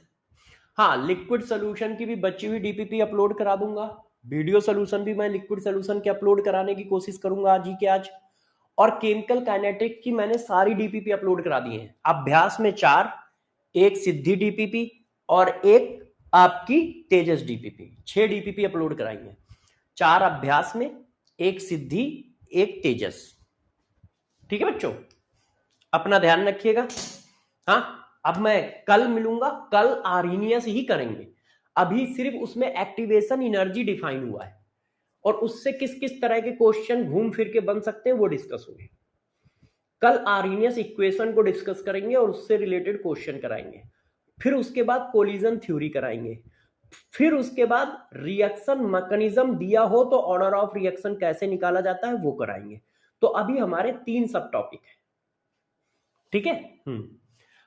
S1: हाँ, लिक्विड सोल्यूशन की भी बची हुई डीपीपी अपलोड करा दूंगा, वीडियो सोल्यूशन भी मैं लिक्विड सोल्यूशन के अपलोड कराने की कोशिश करूंगा आज ही के आज। और केमिकल काइनेटिक की मैंने सारी डीपीपी अपलोड करा दी है। अभ्यास में 4, एक सिद्धि डीपीपी और एक आपकी तेजस डीपीपी, 6 डीपीपी अपलोड कराई है। 4 अभ्यास में, एक सिद्धि, एक तेजस। ठीक है बच्चों, अपना ध्यान रखिएगा। हाँ, अब मैं कल मिलूंगा, कल आर्हेनियस ही करेंगे। अभी सिर्फ उसमें एक्टिवेशन एनर्जी डिफाइन हुआ है, और उससे किस किस तरह के क्वेश्चन घूम फिर के बन सकते हैं वो डिस्कस होंगे। कल आर्हेनियस इक्वेशन को डिस्कस करेंगे और उससे रिलेटेड क्वेश्चन कराएंगे। फिर उसके बाद कोलिजन थ्योरी कराएंगे। फिर उसके बाद रिएक्शन मैकेनिज्म दिया हो तो ऑर्डर ऑफ रिएक्शन कैसे निकाला जाता है वो कराएंगे। तो अभी हमारे 3 सब टॉपिक है। ठीक है।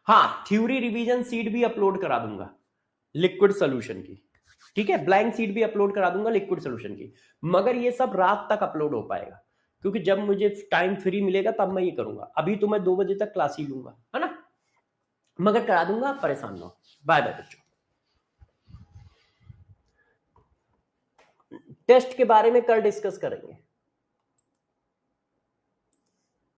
S1: हाँ, थ्योरी रिवीजन सीट भी अपलोड करा दूंगा लिक्विड सोल्यूशन की। ठीक है, ब्लैंक शीट भी अपलोड करा दूंगा लिक्विड सोल्यूशन की, मगर ये सब रात तक अपलोड हो पाएगा, क्योंकि जब मुझे टाइम फ्री मिलेगा तब मैं ये करूंगा। अभी तो मैं 2 बजे तक क्लास ही लूंगा, है ना, मगर करा दूंगा, आप परेशान ना हो। बाय बाय बच्चों। टेस्ट के बारे में कल डिस्कस करेंगे।